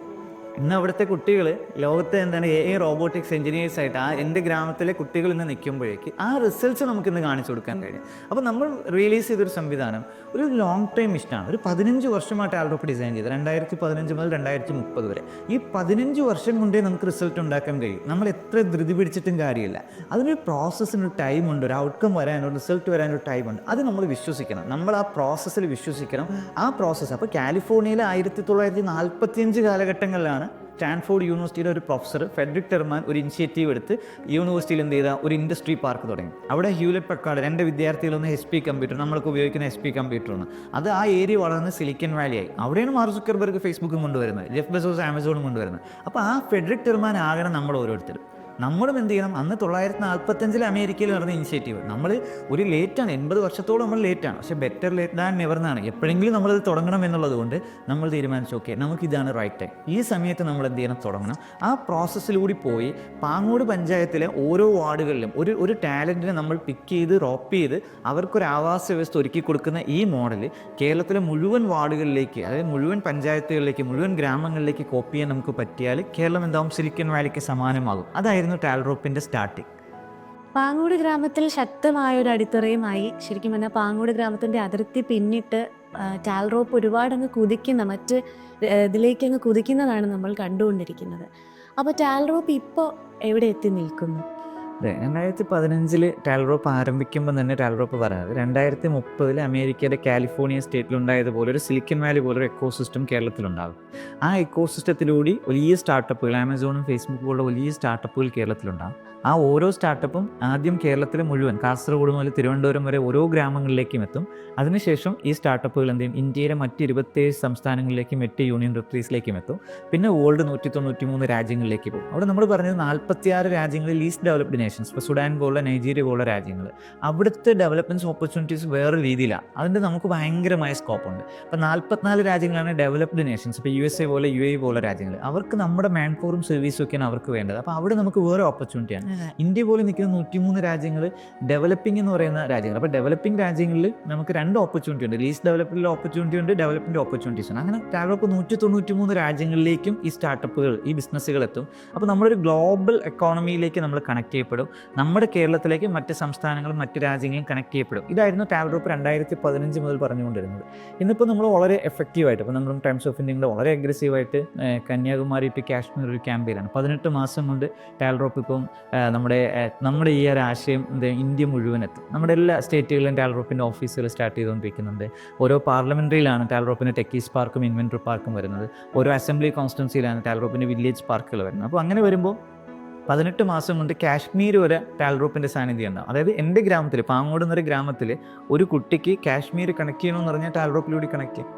ഇന്ന് അവിടുത്തെ കുട്ടികൾ ലോകത്തെ എന്താണ് AI റോബോട്ടിക്സ് എഞ്ചിനീയേഴ്സ് ആയിട്ട് എൻ്റെ ഗ്രാമത്തിലെ കുട്ടികൾ ഇന്ന് നിൽക്കുമ്പോഴേക്ക് ആ റിസൾട്ട്സ് നമുക്കിന്ന് കാണിച്ചു കൊടുക്കാൻ കഴിയും. അപ്പോൾ നമ്മൾ റിയലൈസ് ചെയ്തൊരു സംവിധാനം ഒരു ലോങ് ടൈം മിഷനാണ്. ഒരു 15 വർഷമായിട്ട് ടാൽറോപ്പ് ഡിസൈൻ ചെയ്ത് 2015 മുതൽ 2030 വരെ. ഈ 15 വർഷം കൊണ്ടേ നമുക്ക് റിസൾട്ട് ഉണ്ടാക്കാൻ കഴിയും. നമ്മൾ എത്ര ധൃതി പിടിച്ചിട്ടും കാര്യമില്ല. അതിനൊരു പ്രോസസ്സിനൊരു ടൈമുണ്ട്, ഒരു ഔട്ട്കം വരാനോ റിസൾട്ട് വരാനൊരു ടൈമുണ്ട്. അത് നമ്മൾ വിശ്വസിക്കണം, നമ്മൾ ആ പ്രോസസ്സിൽ വിശ്വസിക്കണം. ആ പ്രോസസ്സ് അപ്പോൾ കാലിഫോർണിയയിലെ 1945 കാലഘട്ടങ്ങളിലാണ് സ്റ്റാൻഫോർഡ് യൂണിവേഴ്സിറ്റിയുടെ ഒരു പ്രൊഫസർ ഫെഡറിക് ടെർമാൻ ഒരു ഇനിഷ്യേറ്റീവ് എടുത്ത് യൂണിവേഴ്സിറ്റിയിൽ എന്ത് ചെയ്ത ഒരു ഇൻഡസ്ട്രി പാർക്ക് തുടങ്ങി. അവിടെ ഹ്യൂലറ്റ് പക്കാർഡ്, എൻ്റെ വിദ്യാർത്ഥികളൊന്ന് HP കമ്പ്യൂട്ടർ, നമ്മൾക്ക് ഉപയോഗിക്കുന്ന HP കമ്പ്യൂട്ടറാണ്. അത് ആ ഏരിയ വളർന്ന് സിലിക്കൻ വാലി ആയി. അവിടെയാണ് മാർക്ക് സുക്കർബർഗ് ഫേസ്ബുക്കും കൊണ്ടുവരുന്നത്, ജെഫ് ബെസോസ് ആമസോണും കൊണ്ടുവരുന്നത്. അപ്പോൾ ആ ഫെഡറിക് ടെർമാൻ ആകണം നമ്മൾ ഓരോരുത്തരും. നമ്മളും എന്ത് ചെയ്യണം, അന്ന് 1945 അമേരിക്കയിൽ നടന്ന ഇനിഷ്യേറ്റീവ്. നമ്മൾ ഒരു ലേറ്റാണ്, 80 വർഷത്തോളം നമ്മൾ ലേറ്റാണ്. പക്ഷേ ബെറ്റർ ലേറ്റ് ദാൻ നെവർ എന്നാണ്. എപ്പോഴെങ്കിലും നമ്മളത് തുടങ്ങണം എന്നുള്ളത് കൊണ്ട് നമ്മൾ തീരുമാനിച്ചു, ഓക്കെ നമുക്കിതാണ് റൈറ്റ് ടൈം, ഈ സമയത്ത് നമ്മൾ എന്ത് ചെയ്യണം, തുടങ്ങണം. ആ പ്രോസസ്സിലൂടെ പോയി പാങ്ങോട് പഞ്ചായത്തിലെ ഓരോ വാർഡുകളിലും ഒരു ടാലൻറ്റിനെ നമ്മൾ പിക്ക് ചെയ്ത് റോപ്പ് ചെയ്ത് അവർക്കൊരു ആവാസ വ്യവസ്ഥ ഒരുക്കി കൊടുക്കുന്ന ഈ മോഡൽ കേരളത്തിലെ മുഴുവൻ വാർഡുകളിലേക്ക്, അതായത് മുഴുവൻ പഞ്ചായത്തുകളിലേക്ക്, മുഴുവൻ ഗ്രാമങ്ങളിലേക്ക് കോപ്പി ചെയ്യാൻ നമുക്ക് പറ്റിയാൽ കേരളം എന്താവും, സിലിക്കൻ വാലിക്ക് സമാനമാകും. അതായിരുന്നു ടാൽറോപ്പിൻ്റെ സ്റ്റാർട്ടിങ്. പാങ്ങോട് ഗ്രാമത്തിൽ ശക്തമായ ഒരു അടിത്തറയുമായി ശരിക്കും പറഞ്ഞാൽ പാങ്ങോട് ഗ്രാമത്തിൻ്റെ അതിർത്തി പിന്നിട്ട് ടാൽറോപ്പ് ഒരുപാടങ്ങ് കുതിക്കുന്ന, മറ്റ് ഇതിലേക്ക് അങ്ങ് കുതിക്കുന്നതാണ് നമ്മൾ കണ്ടുകൊണ്ടിരിക്കുന്നത്. അപ്പോൾ ടാൽറോപ്പ് ഇപ്പോൾ എവിടെ എത്തി നിൽക്കുന്നു? അതെ, 2015 ടാൽറോപ്പ് ആരംഭിക്കുമ്പോൾ തന്നെ ടാൽറോപ്പ് പറയുന്നത് 2030 അമേരിക്കയുടെ കാലിഫോർണിയ സ്റ്റേറ്റിലുണ്ടായതുപോലെ ഒരു സിലിക്കൻ വാലി പോലൊരു എക്കോസിസ്റ്റം കേരളത്തിലുണ്ടാകും. ആ എക്കോസിസ്റ്റത്തിലൂടെ വലിയ സ്റ്റാർട്ടപ്പുകൾ, ആമസോണും ഫേസ്ബുക്കും പോലുള്ള വലിയ സ്റ്റാർട്ടപ്പുകൾ കേരളത്തിലുണ്ടാകും. ആ ഓരോ സ്റ്റാർട്ടപ്പും ആദ്യം കേരളത്തിലെ മുഴുവൻ, കാസർഗോഡ് മുതൽ തിരുവനന്തപുരം വരെ ഓരോ ഗ്രാമങ്ങളിലേക്കും എത്തും. അതിനുശേഷം ഈ സ്റ്റാർട്ടപ്പുകൾ എന്ത് ചെയ്യും, ഇന്ത്യയിലെ മറ്റ് 27 സംസ്ഥാനങ്ങളിലേക്കും 8 യൂണിയൻ ടെറിട്ടറീസിലേക്കും എത്തും. പിന്നെ വേൾഡ് 193 രാജ്യങ്ങളിലേക്ക് പോകും. അവിടെ നമ്മൾ പറഞ്ഞത് 46 രാജ്യങ്ങളിൽ ലീസ്റ്റ് ഡെവലപ്ഡ് നേഷൻസ്, ഇപ്പോൾ സുഡാൻ പോലുള്ള, നൈജീരിയ പോലുള്ള രാജ്യങ്ങൾ, അവിടുത്തെ ഡെവലപ്മെൻറ്റ്സ് ഓപ്പർച്യൂണിറ്റീസ് വേറെ രീതിയിലാണ്. അതിൻ്റെ നമുക്ക് ഭയങ്കരമായ സ്കോപ്പുണ്ട്. ഇപ്പോൾ 44 രാജ്യങ്ങളാണ് ഡെവലപ്ഡ് നേഷൻസ്. ഇപ്പോൾ USA പോലെ, UAE പോലെ രാജ്യങ്ങൾ, അവർക്ക് നമ്മുടെ മാൻ പവറും സർവീസും ഒക്കെയാണ് അവർക്ക് വേണ്ടത്. അപ്പോൾ അവിടെ നമുക്ക് വേറെ ഓപ്പർച്യൂണിറ്റിയാണ്. ഇന്ത്യ പോലെ നിൽക്കുന്ന 103 രാജ്യങ്ങൾ ഡെവലപ്പിംഗ് എന്ന് പറയുന്ന രാജ്യങ്ങൾ. അപ്പോൾ ഡെവലപ്പിംഗ് രാജ്യങ്ങളിൽ നമുക്ക് 2 ഓപ്പർച്യൂണിറ്റി ഉണ്ട്, ലീസ്റ്റ് ഡെവലപ്ഡിൻ്റെ ഓപ്പർച്യൂണിറ്റി ഉണ്ട്, ഡെവലപ്പിൻ്റെ ഓപ്പർച്യൂണിറ്റീസ് ഉണ്ട്. അങ്ങനെ ടാൽറോപ്പ് 193 രാജ്യങ്ങളിലേക്കും ഈ സ്റ്റാർട്ടപ്പുകൾ, ഈ ബിസിനസ്സുകൾ എത്തും. അപ്പോൾ നമ്മളൊരു ഗ്ലോബൽ എക്കോണമിയിലേക്ക് നമ്മൾ കണക്ട് ചെയ്യപ്പെടും. നമ്മുടെ കേരളത്തിലേക്ക് മറ്റ് സംസ്ഥാനങ്ങളും മറ്റ് രാജ്യങ്ങളും കണക്ട് ചെയ്യപ്പെടും. ഇതായിരുന്നു ടാൽറോപ്പ് 2015 മുതൽ പറഞ്ഞുകൊണ്ടിരുന്നത്. ഇന്നിപ്പോൾ നമ്മൾ വളരെ എഫക്റ്റീവായിട്ട്, ഇപ്പോൾ നമ്മൾ ടൈംസ് ഓഫ് ഇന്ത്യയുടെ വളരെ അഗ്രസീവായിട്ട് കന്യാകുമാരി ടു കാശ്മീർ ഒരു ക്യാമ്പയിലാണ്. 18 മാസം കൊണ്ട് ടാൽറോപ്പ് ഇപ്പം നമ്മുടെ ഈ ഒരു ആശയം ഇന്ത്യ മുഴുവൻ എത്തും. നമ്മുടെ എല്ലാ സ്റ്റേറ്റുകളിലും ടാൽറോപ്പിൻ്റെ ഓഫീസുകൾ സ്റ്റാർട്ട് ചെയ്തുകൊണ്ടിരിക്കുന്നുണ്ട്. ഓരോ പാർലമെൻ്ററിയിലാണ് ടാൽറോപ്പിൻ്റെ ടെക്കീസ് പാർക്കും ഇൻവെൻറ്ററി പാർക്കും വരുന്നത്. ഓരോ അസംബ്ലി കോൺസ്റ്റിറ്റ്യുവൻസിയിലാണ് ടാൽറോപ്പിൻ്റെ വില്ലേജ് പാർക്കുകൾ വരുന്നത്. അപ്പോൾ അങ്ങനെ വരുമ്പോൾ 18 മാസം കൊണ്ട് കാശ്മീർ വരെ ടാൽറോപ്പിൻ്റെ സാന്നിധ്യം ഉണ്ടാവും. അതായത് എൻ്റെ ഗ്രാമത്തിൽ, പാങ്ങോട് എന്നൊരു ഗ്രാമത്തിൽ ഒരു കുട്ടിക്ക് കാശ്മീർ കണക്ട് ചെയ്യണമെന്ന് പറഞ്ഞാൽ ടാൽറോപ്പിലൂടെ കണക്ട് ചെയ്യും.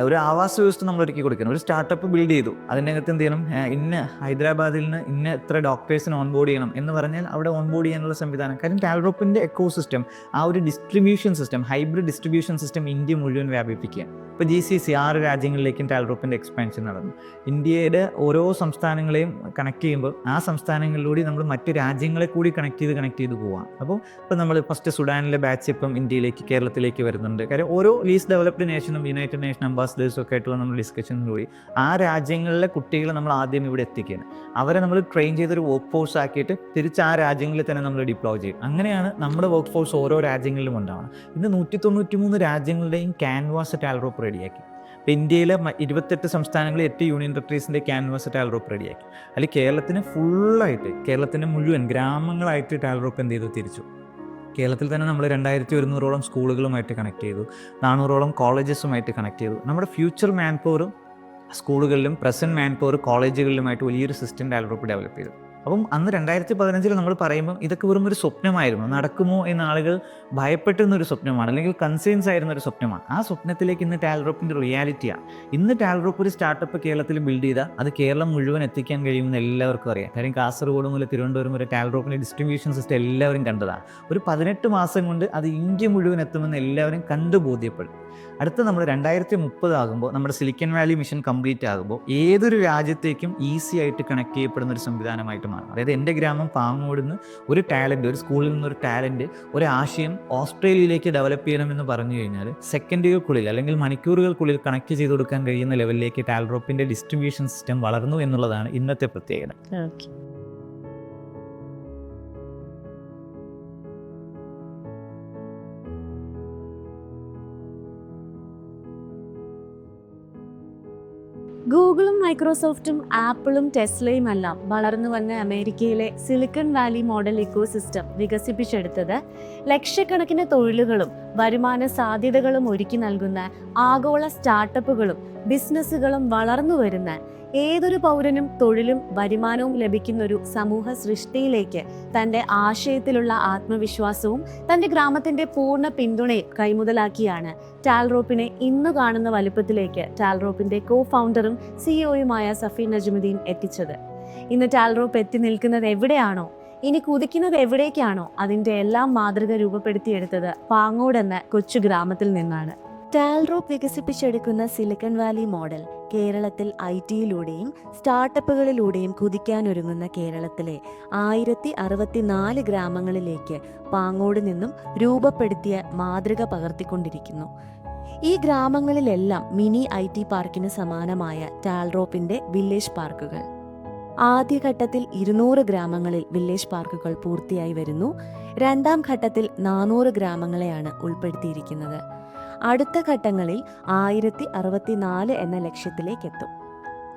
ഒരു ആവാസ വ്യവസ്ഥ നമ്മൾ ഒരുക്കി കൊടുക്കണം. ഒരു സ്റ്റാർട്ടപ്പ് ബിൽഡ് ചെയ്തു, അതിൻ്റെ അകത്ത് എന്ത് ചെയ്യണം, ഇന്ന ഹൈദരാബാദിൽ നിന്ന് ഇന്ന എത്ര ഡോക്ടേഴ്സിന് ഓൺബോർഡ് ചെയ്യണം എന്ന് പറഞ്ഞാൽ അവിടെ ഓൺബോർഡ് ചെയ്യാനുള്ള സംവിധാനം. കാര്യം ടാൽറോപ്പിൻ്റെ എക്കോസിസ്റ്റം, ആ ഒരു distribution system, hybrid distribution system India മുഴുവൻ വ്യാപിപ്പിക്കുക. ഇപ്പോൾ GCC 6 രാജ്യങ്ങളിലേക്കും ടാൽറോപ്പിൻ്റെ എക്സ്പാൻഷൻ നടന്നു. ഇന്ത്യയുടെ ഓരോ സംസ്ഥാനങ്ങളെയും കണക്ട് ചെയ്യുമ്പോൾ ആ സംസ്ഥാനങ്ങളിലൂടെ നമ്മൾ മറ്റ് രാജ്യങ്ങളെ കൂടി കണക്ട് ചെയ്ത് പോവാം. അപ്പോൾ ഇപ്പോൾ നമ്മൾ ഫസ്റ്റ് സുഡാനിലെ ബാച്ച് ഇപ്പം ഇന്ത്യയിലേക്ക്, കേരളത്തിലേക്ക് വരുന്നുണ്ട്. കാര്യം ഓരോ ലീസ്റ്റ് ഡെവലപ്ഡ് നേഷനും യുണൈറ്റഡ് നേഷൻ അംബാസിഡേഴ്സും ഒക്കെ ആയിട്ടുള്ള നമ്മൾ ഡിസ്കഷനിലൂടെ ആ രാജ്യങ്ങളിലെ കുട്ടികളെ നമ്മൾ ആദ്യം ഇവിടെ എത്തിക്കുകയാണ്. അവരെ നമ്മൾ ട്രെയിൻ ചെയ്തൊരു വർക്ക് ഫോഴ്സ് ആക്കിയിട്ട് തിരിച്ച് ആ രാജ്യങ്ങളിൽ തന്നെ നമ്മൾ ഡിപ്ലോയ് ചെയ്യും. അങ്ങനെയാണ് നമ്മുടെ വർക്ക് ഫോഴ്സ് ഓരോ രാജ്യങ്ങളിലും ഉണ്ടാവണം. ഇന്ന് 193 രാജ്യങ്ങളുടെയും ക്യാൻവാസ് ടാൽറോപ്പ് റെഡിയാക്കി. ഇപ്പോൾ ഇന്ത്യയിലെ 28 സംസ്ഥാനങ്ങളിൽ 8 യൂണിയൻ ടെറിട്ടറീസിൻ്റെ ക്യാൻവാസ് ടാൽറോപ്പ് റെഡിയാക്കി. അതിൽ കേരളത്തിന് ഫുള്ളായിട്ട്, കേരളത്തിൻ്റെ മുഴുവൻ ഗ്രാമങ്ങളായിട്ട് ടാൽറോപ്പ് എന്ത് ചെയ്തു, തിരിച്ചു. കേരളത്തിൽ തന്നെ നമ്മൾ 2100ഓളം സ്കൂളുകളുമായിട്ട് കണക്ട് ചെയ്തു, 400ഓളം കോളേജസുമായിട്ട് കണക്ട് ചെയ്തു. നമ്മുടെ ഫ്യൂച്ചർ മാൻ പവറും സ്കൂളുകളിലും പ്രസൻറ്റ് മാൻ പവർ കോളേജുകളിലുമായിട്ട് വലിയൊരു സിസ്റ്റം ടാൽറോപ്പ് ഡെവലപ്പ് ചെയ്തു. അപ്പം അന്ന് 2015 നമ്മൾ പറയുമ്പോൾ ഇതൊക്കെ വെറും ഒരു സ്വപ്നമായിരുന്നു, നടക്കുമോ എന്ന ആളുകൾ ഭയപ്പെട്ടുന്നൊരു സ്വപ്നമാണ്, അല്ലെങ്കിൽ കൺസേൺസ് ആയിരുന്ന ഒരു സ്വപ്നമാണ്. ആ സ്വപ്നത്തിലേക്ക് ഇന്ന് ടാൽറോപ്പിൻ്റെ റിയാലിറ്റിയാണ്. ഇന്ന് ടാൽറോപ്പ് ഒരു സ്റ്റാർട്ടപ്പ് കേരളത്തിൽ ബിൽഡ് ചെയ്താൽ അത് കേരളം മുഴുവൻ എത്തിക്കാൻ കഴിയുമെന്ന് എല്ലാവർക്കും അറിയാം. കാര്യം കാസർഗോഡ് മുതൽ തിരുവനന്തപുരം വരെ ടാൽറോപ്പിൻ്റെ ഡിസ്ട്രിബ്യൂഷൻ സിസ്റ്റം എല്ലാവരും കണ്ടതാണ്. ഒരു 18 മാസം കൊണ്ട് അത് ഇന്ത്യ മുഴുവൻ എത്തുമെന്ന് എല്ലാവരും കണ്ടു ബോധ്യപ്പെടും. അടുത്ത നമ്മൾ 2030 ആകുമ്പോൾ നമ്മുടെ സിലിക്കൺ വാലി മിഷൻ കംപ്ലീറ്റ് ആകുമ്പോൾ ഏതൊരു രാജ്യത്തേക്കും ഈസി ആയിട്ട് കണക്ട് ചെയ്യപ്പെടുന്ന ഒരു സംവിധാനമായിട്ട് മാറും. അതായത് എൻ്റെ ഗ്രാമം പാങ്ങോട് നിന്ന് ഒരു ടാലൻറ്റ്, ഒരു സ്കൂളിൽ നിന്നൊരു ടാലൻറ്റ്, ഒരു ആശയം ഓസ്ട്രേലിയയിലേക്ക് ഡെവലപ്പ് ചെയ്യണമെന്ന് പറഞ്ഞു കഴിഞ്ഞാൽ സെക്കൻഡുകൾക്കുള്ളിൽ അല്ലെങ്കിൽ മണിക്കൂറുകൾക്കുള്ളിൽ കണക്ട് ചെയ്ത് കൊടുക്കാൻ കഴിയുന്ന ലെവലിലേക്ക് ടാൽറോപ്പിൻ്റെ ഡിസ്ട്രിബ്യൂഷൻ സിസ്റ്റം വളർന്നു എന്നുള്ളതാണ് ഇന്നത്തെ പ്രത്യേകത. ഗൂഗിളും മൈക്രോസോഫ്റ്റും ആപ്പിളും ടെസ്ലയും എല്ലാം വളർന്നു വന്ന അമേരിക്കയിലെ സിലിക്കൺ വാലി മോഡൽ ഇക്കോസിസ്റ്റം വികസിപ്പിച്ചെടുത്തത് ലക്ഷക്കണക്കിന് തൊഴിലുകളും വരുമാന സാധ്യതകളും ഒരുക്കി നൽകുന്ന ആഗോള സ്റ്റാർട്ടപ്പുകളും ബിസിനസ്സുകളും വളർന്നു വരുന്ന, ഏതൊരു പൗരനും തൊഴിലും വരുമാനവും ലഭിക്കുന്ന ഒരു സമൂഹ സൃഷ്ടിയിലേക്ക് തൻ്റെ ആശയത്തിലുള്ള ആത്മവിശ്വാസവും തൻ്റെ ഗ്രാമത്തിൻ്റെ പൂർണ്ണ പിന്തുണയും കൈമുതലാക്കിയാണ് ടാൽറോപ്പിനെ ഇന്നു കാണുന്ന വലുപ്പത്തിലേക്ക് ടാൽറോപ്പിൻ്റെ കോ-ഫൗണ്ടറും സിഇഒയുമായ സഫീർ നജ്മുദ്ദീൻ എത്തിച്ചത്. ഇന്ന് ടാൽറോപ്പ് എത്തി നിൽക്കുന്നത് എവിടെയാണോ, ഇനി കുതിക്കുന്നത് എവിടേക്കാണോ, അതിൻ്റെ എല്ലാം മാതൃക രൂപപ്പെടുത്തിയെടുത്തത് പാങ്ങോട് എന്ന കൊച്ചു ഗ്രാമത്തിൽ നിന്നാണ്. ടാൽറോപ്പ് വികസിപ്പിച്ചെടുക്കുന്ന സിലിക്കൺ വാലി മോഡൽ കേരളത്തിൽ IT-യിലൂടെയും സ്റ്റാർട്ടപ്പുകളിലൂടെയും കുതിക്കാനൊരുങ്ങുന്ന കേരളത്തിലെ 1064 ഗ്രാമങ്ങളിലേക്ക് പാങ്ങോട് നിന്നും രൂപപ്പെടുത്തിയ മാതൃക പകർത്തിക്കൊണ്ടിരിക്കുന്നു. ഈ ഗ്രാമങ്ങളിലെല്ലാം മിനി IT പാർക്കിന് സമാനമായ ടാൽറോപ്പിന്റെ വില്ലേജ് പാർക്കുകൾ. ആദ്യഘട്ടത്തിൽ 200 ഗ്രാമങ്ങളിൽ വില്ലേജ് പാർക്കുകൾ പൂർത്തിയായി വരുന്നു. രണ്ടാം ഘട്ടത്തിൽ 400 ഗ്രാമങ്ങളെയാണ് ഉൾപ്പെടുത്തിയിരിക്കുന്നത്. അടുത്ത ഘട്ടങ്ങളിൽ 1064 എന്ന ലക്ഷ്യത്തിലേക്കെത്തും.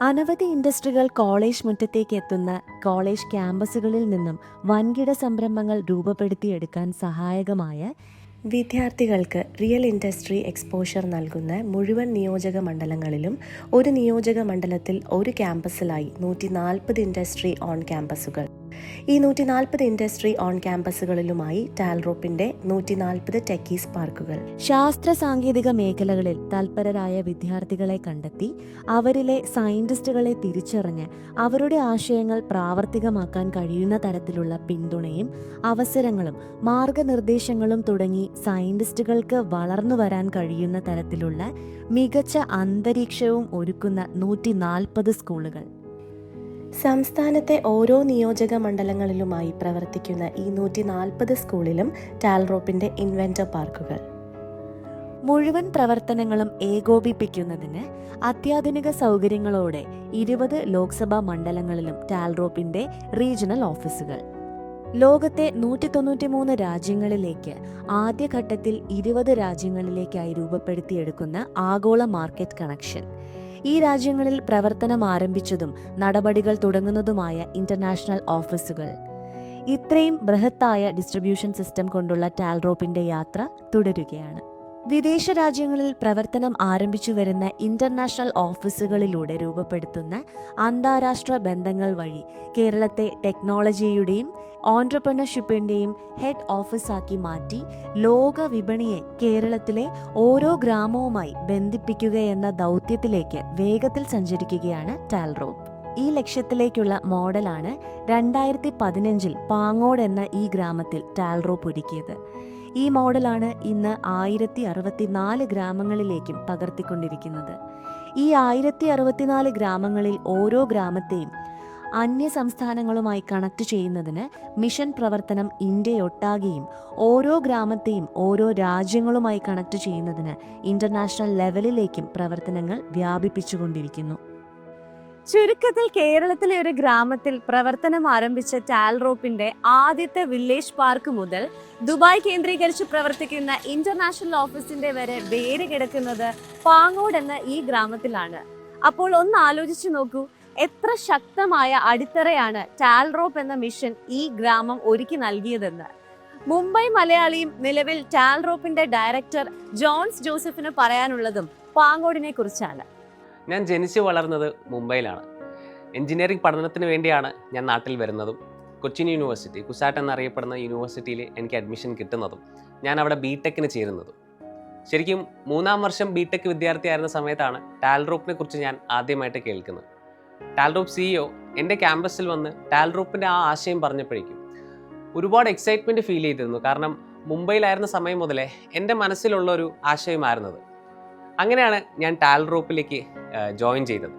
അനവധി ഇൻഡസ്ട്രികൾ കോളേജ് മുറ്റത്തേക്ക് എത്തുന്ന കോളേജ് ക്യാമ്പസുകളിൽ നിന്നും വൻകിട സംരംഭങ്ങൾ രൂപപ്പെടുത്തിയെടുക്കാൻ സഹായകമായ, വിദ്യാർത്ഥികൾക്ക് റിയൽ ഇൻഡസ്ട്രി എക്സ്പോഷർ നൽകുന്ന മുഴുവൻ നിയോജക മണ്ഡലങ്ങളിലും ഒരു നിയോജക മണ്ഡലത്തിൽ ഒരു ക്യാമ്പസിലായി 140 ഇൻഡസ്ട്രി ഓൺ ക്യാമ്പസുകൾ. ഈ 140 ഇൻഡസ്ട്രി ഓൺ ക്യാമ്പസുകളിലുമായി ടാൽറോപ്പിന്റെ 140 ടെക്കീസ് പാർക്കുകൾ. ശാസ്ത്ര സാങ്കേതിക മേഖലകളിൽ തൽപരരായ വിദ്യാർത്ഥികളെ കണ്ടെത്തി അവരിലെ സയന്റിസ്റ്റുകളെ തിരിച്ചറിഞ്ഞ് അവരുടെ ആശയങ്ങൾ പ്രാവർത്തികമാക്കാൻ കഴിയുന്ന തരത്തിലുള്ള പിന്തുണയും അവസരങ്ങളും മാർഗനിർദ്ദേശങ്ങളും തുടങ്ങി സയന്റിസ്റ്റുകൾക്ക് വളർന്നു വരാൻ കഴിയുന്ന തരത്തിലുള്ള മികച്ച അന്തരീക്ഷവും ഒരുക്കുന്ന 140 സ്കൂളുകൾ. സംസ്ഥാനത്തെ ഓരോ നിയോജക മണ്ഡലങ്ങളിലുമായി പ്രവർത്തിക്കുന്ന ഈ 140 സ്കൂളിലും ടാൽറോപ്പിന്റെ ഇൻവെന്റർ പാർക്കുകൾ. മുഴുവൻ പ്രവർത്തനങ്ങളും ഏകോപിപ്പിക്കുന്നതിന് അത്യാധുനിക സൗകര്യങ്ങളോടെ 20 ലോക്സഭാ മണ്ഡലങ്ങളിലും ടാൽറോപ്പിന്റെ റീജിയണൽ ഓഫീസുകൾ. ലോകത്തെ 193 രാജ്യങ്ങളിലേക്ക് ആദ്യഘട്ടത്തിൽ 20 രാജ്യങ്ങളിലേക്കായി രൂപപ്പെടുത്തിയെടുക്കുന്ന ആഗോള മാർക്കറ്റ് കണക്ഷൻ. ഈ രാജ്യങ്ങളിൽ പ്രവർത്തനം ആരംഭിച്ചതും നടപടികൾ തുടങ്ങുന്നതുമായ ഇന്റർനാഷണൽ ഓഫീസുകൾ. ഇത്രയും ബൃഹത്തായ ഡിസ്ട്രിബ്യൂഷൻ സിസ്റ്റം കൊണ്ടുള്ള ടാൽറോപ്പിന്റെ യാത്ര തുടരുകയാണ്. വിദേശ രാജ്യങ്ങളിൽ പ്രവർത്തനം ആരംഭിച്ചു വരുന്ന ഇന്റർനാഷണൽ ഓഫീസുകളിലൂടെ രൂപപ്പെടുത്തുന്ന അന്താരാഷ്ട്ര ബന്ധങ്ങൾ വഴി കേരളത്തെ ടെക്നോളജിയുടെയും ഓൺട്രപ്രണർഷിപ്പിന്റെയും ഹെഡ് ഓഫീസാക്കി മാറ്റി ലോക വിപണിയെ കേരളത്തിലെ ഓരോ ഗ്രാമവുമായി ബന്ധിപ്പിക്കുകയെന്ന ദൗത്യത്തിലേക്ക് വേഗത്തിൽ സഞ്ചരിക്കുകയാണ് ടാൽറോപ്പ്. ഈ ലക്ഷ്യത്തിലേക്കുള്ള മോഡലാണ് 2015 പാങ്ങോട് എന്ന ഈ ഗ്രാമത്തിൽ ടാൽറോപ്പ് ഒരുക്കിയത്. ഈ മോഡലാണ് ഇന്ന് 1064 ഗ്രാമങ്ങളിലേക്കും പകർത്തിക്കൊണ്ടിരിക്കുന്നത്. ഈ 1064 ഗ്രാമങ്ങളിൽ ഓരോ ഗ്രാമത്തെയും അന്യ സംസ്ഥാനങ്ങളുമായി കണക്ട് ചെയ്യുന്നതിന് മിഷൻ പ്രവർത്തനം ഇന്ത്യയൊട്ടാകെയും ഓരോ ഗ്രാമത്തെയും ഓരോ രാജ്യങ്ങളുമായി കണക്ട് ചെയ്യുന്നതിന് ഇന്റർനാഷണൽ ലെവലിലേക്കും പ്രവർത്തനങ്ങൾ വ്യാപിപ്പിച്ചുകൊണ്ടിരിക്കുന്നു. ചുരുക്കത്തിൽ കേരളത്തിലെ ഒരു ഗ്രാമത്തിൽ പ്രവർത്തനം ആരംഭിച്ച ടാൽറോപ്പിന്റെ ആദ്യത്തെ വില്ലേജ് പാർക്ക് മുതൽ ദുബായ് കേന്ദ്രീകരിച്ച് പ്രവർത്തിക്കുന്ന ഇന്റർനാഷണൽ ഓഫീസിന്റെ വരെ വേര് കിടക്കുന്നത് പാങ്ങോട് എന്ന ഈ ഗ്രാമത്തിലാണ്. അപ്പോൾ ഒന്ന് ആലോചിച്ചു നോക്കൂ, എത്ര ശക്തമായ അടിത്തറയാണ് ടാൽറോപ്പ് എന്ന മിഷൻ ഈ ഗ്രാമം ഒരുക്കി നൽകിയതെന്ന്. മുംബൈ മലയാളിയും നിലവിൽ ടാൽറോപ്പിന്റെ ഡയറക്ടർ ജോൺസ് ജോസഫിന് പറയാനുള്ളതും പാങ്ങോടിനെ കുറിച്ചാണ്. ഞാൻ ജനിച്ചു വളർന്നത് മുംബൈയിലാണ്. എഞ്ചിനീയറിംഗ് പഠനത്തിന് വേണ്ടിയാണ് ഞാൻ നാട്ടിൽ വരുന്നതും കൊച്ചിൻ യൂണിവേഴ്സിറ്റി, കുസാറ്റ് എന്നറിയപ്പെടുന്ന യൂണിവേഴ്സിറ്റിയിൽ എനിക്ക് അഡ്മിഷൻ കിട്ടുന്നതും ഞാൻ അവിടെ ബിടെക്കിന് ചേരുന്നതും. ശരിക്കും 3-ാം വർഷം ബിടെക് വിദ്യാർത്ഥിയായിരുന്ന സമയത്താണ് ടാൽറൂപ്പിനെ കുറിച്ച് ഞാൻ ആദ്യമായിട്ട് കേൾക്കുന്നത്. ടാൽറൂപ്പ് CEO എൻ്റെ ക്യാമ്പസിൽ വന്ന് ടാൽറൂപ്പിൻ്റെ ആ ആശയം പറഞ്ഞപ്പോഴേക്കും ഒരുപാട് എക്സൈറ്റ്മെൻറ്റ് ഫീൽ ചെയ്തിരുന്നു. കാരണം മുംബൈയിലായിരുന്ന സമയം മുതലേ എൻ്റെ മനസ്സിലുള്ള ഒരു ആശയമായിരുന്നത്. അങ്ങനെയാണ് ഞാൻ ടാൽറൂപ്പിലേക്ക് ജോയിൻ ചെയ്തത്.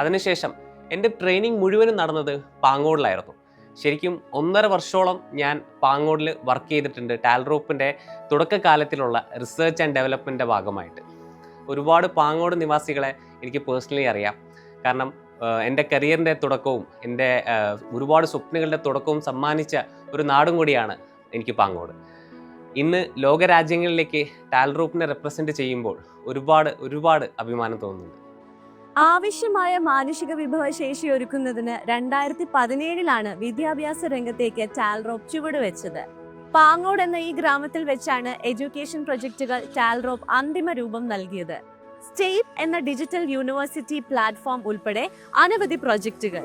അതിനുശേഷം എൻ്റെ ട്രെയിനിങ് മുഴുവനും നടന്നത് പാങ്ങോടിലായിരുന്നു. ശരിക്കും 1.5 വർഷത്തോളം ഞാൻ പാങ്ങോടിൽ വർക്ക് ചെയ്തിട്ടുണ്ട് ടാൽറൂപ്പിൻ്റെ തുടക്കകാലത്തിലുള്ള റിസർച്ച് ആൻഡ് ഡെവലപ്മെൻറ്റിൻ്റെ ഭാഗമായിട്ട്. ഒരുപാട് പാങ്ങോട് നിവാസികളെ എനിക്ക് പേഴ്സണലി അറിയാം. കാരണം എൻ്റെ കരിയറിൻ്റെ തുടക്കവും എൻ്റെ ഒരുപാട് സ്വപ്നങ്ങളുടെ തുടക്കവും സമ്മാനിച്ച ഒരു നാടും കൂടിയാണ് എനിക്ക് പാങ്ങോട്. ഇന്ന് ലോകരാജ്യങ്ങളിലേക്ക് ടാൽറൂപ്പിനെ റെപ്രസെൻറ്റ് ചെയ്യുമ്പോൾ ഒരുപാട് അഭിമാനം തോന്നുന്നുണ്ട്. ആവശ്യമായ മാനുഷിക വിഭവശേഷി ഒരുക്കുന്നതിന് 2017 വിദ്യാഭ്യാസ രംഗത്തേക്ക് ടാൽറോപ്പ് ചുവടുവെച്ചത്. പാങ്ങോട് എന്ന ഈ ഗ്രാമത്തിൽ വെച്ചാണ് എഡ്യൂക്കേഷൻ പ്രൊജക്റ്റുകൾ ടാൽറോപ്പ് അന്തിമ രൂപം നൽകിയത്. സ്റ്റേപ്പ് എന്ന ഡിജിറ്റൽ യൂണിവേഴ്സിറ്റി പ്ലാറ്റ്ഫോം ഉൾപ്പെടെ അനവധി പ്രൊജക്റ്റുകൾ.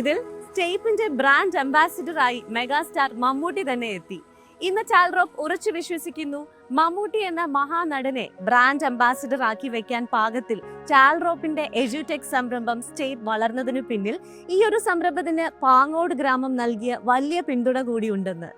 ഇതിൽ സ്റ്റേപ്പിന്റെ ബ്രാൻഡ് അംബാസിഡറായി മെഗാസ്റ്റാർ മമ്മൂട്ടി തന്നെ എത്തി. ഇന്ന് ടാൽറോപ്പ് ഉറച്ചു വിശ്വസിക്കുന്നു, മമ്മൂട്ടി എന്ന മഹാനടനെ ബ്രാൻഡ് അംബാസിഡർ ആക്കി വെക്കാൻ പാകത്തിൽ ടാൽറോപ്പിന്റെ എഡ്യൂടെക് സംരംഭം സ്റ്റേപ്പ് വളർന്നതിനു പിന്നിൽ ഈ ഒരു സംരംഭത്തിന് പാങ്ങോട് ഗ്രാമം നൽകിയ വലിയ പിന്തുണ കൂടിയുണ്ടെന്ന്.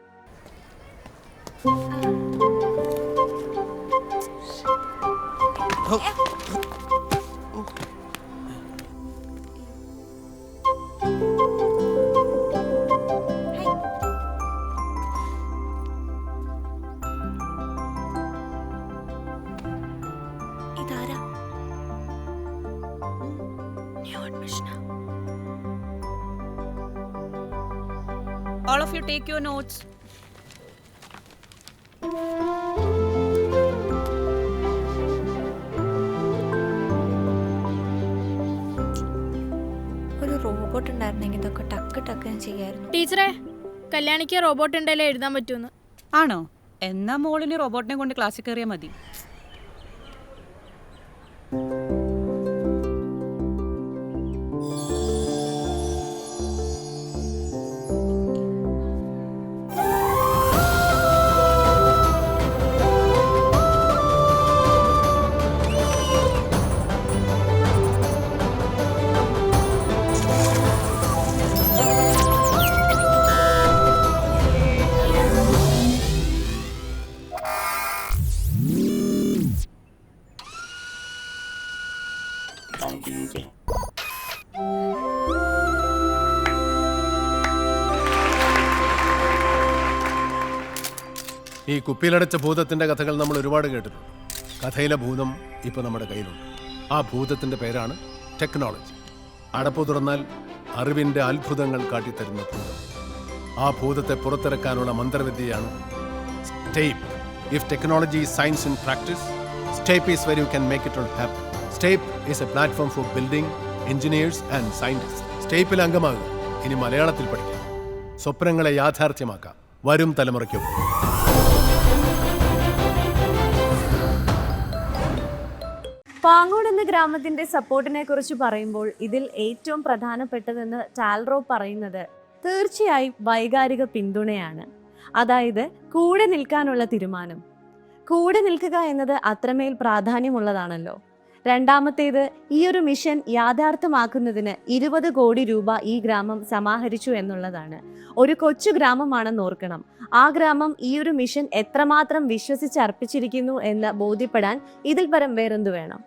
All of you take your notes. ഒരു റോബോട്ട് ഉണ്ടായിരുന്നെങ്കിൽ ഇതൊക്കെ ടക്ക് ചെയ്യായിരുന്നു. ടീച്ചറെ, കല്യാണിക്ക് റോബോട്ട് ഉണ്ടല്ലോ എഴുതാൻ പറ്റുമെന്ന്. ആണോ? എന്നാ മോളിന് റോബോട്ടിനെ കൊണ്ട് ക്ലാസ്സിൽ കയറിയാൽ മതി. ഈ കുപ്പിയിലടച്ച ഭൂതത്തിന്റെ കഥകൾ നമ്മൾ ഒരുപാട് കേട്ടിട്ടുണ്ട്. കഥയിലെ ഭൂതം ഇപ്പോൾ നമ്മുടെ കയ്യിലുണ്ട്. ആ ഭൂതത്തിന്റെ പേരാണ് ടെക്നോളജി. അടപ്പു തുറന്നാൽ അറിവിന്റെ അത്ഭുതങ്ങൾ കാട്ടിത്തരുന്ന ഭൂതം. ആ ഭൂതത്തെ പുറത്തിറക്കാനുള്ള മന്ത്രവിദ്യയാണ് Steyp. If technology is science in practice, Steyp is where you can make it all happen. Steyp is a platform for building engineers and scientist. സ്റ്റേപ്പിൽ അംഗമാകുക. ഇനി മലയാളത്തിൽ പഠിക്കാം. സ്വപ്നങ്ങളെ യാഥാർത്ഥ്യമാക്കാം. വരും തലമുറയ്ക്കും. പാങ്ങോട് എന്ന ഗ്രാമത്തിന്റെ സപ്പോർട്ടിനെ കുറിച്ച് പറയുമ്പോൾ ഇതിൽ ഏറ്റവും പ്രധാനപ്പെട്ടതെന്ന് ടാൽറോപ്പ് പറയുന്നത് തീർച്ചയായും വൈകാരിക പിന്തുണയാണ്. അതായത് കൂടെ നിൽക്കാനുള്ള തീരുമാനം. കൂടെ നിൽക്കുക എന്നത് അത്രമേൽ പ്രാധാന്യമുള്ളതാണല്ലോ. രണ്ടാമത്തേത്, ഈ ഒരു മിഷൻ യാഥാർത്ഥ്യമാക്കുന്നതിന് 20 കോടി രൂപ ഈ ഗ്രാമം സമാഹരിച്ചു എന്നുള്ളതാണ്. ഒരു കൊച്ചു ഗ്രാമമാണെന്ന് ഓർക്കണം. ആ ഗ്രാമം ഈ ഒരു മിഷൻ എത്രമാത്രം വിശ്വസിച്ചർപ്പിച്ചിരിക്കുന്നു എന്ന് ബോധ്യപ്പെടാൻ ഇതിൽ പരം വേറെന്തു വേണം?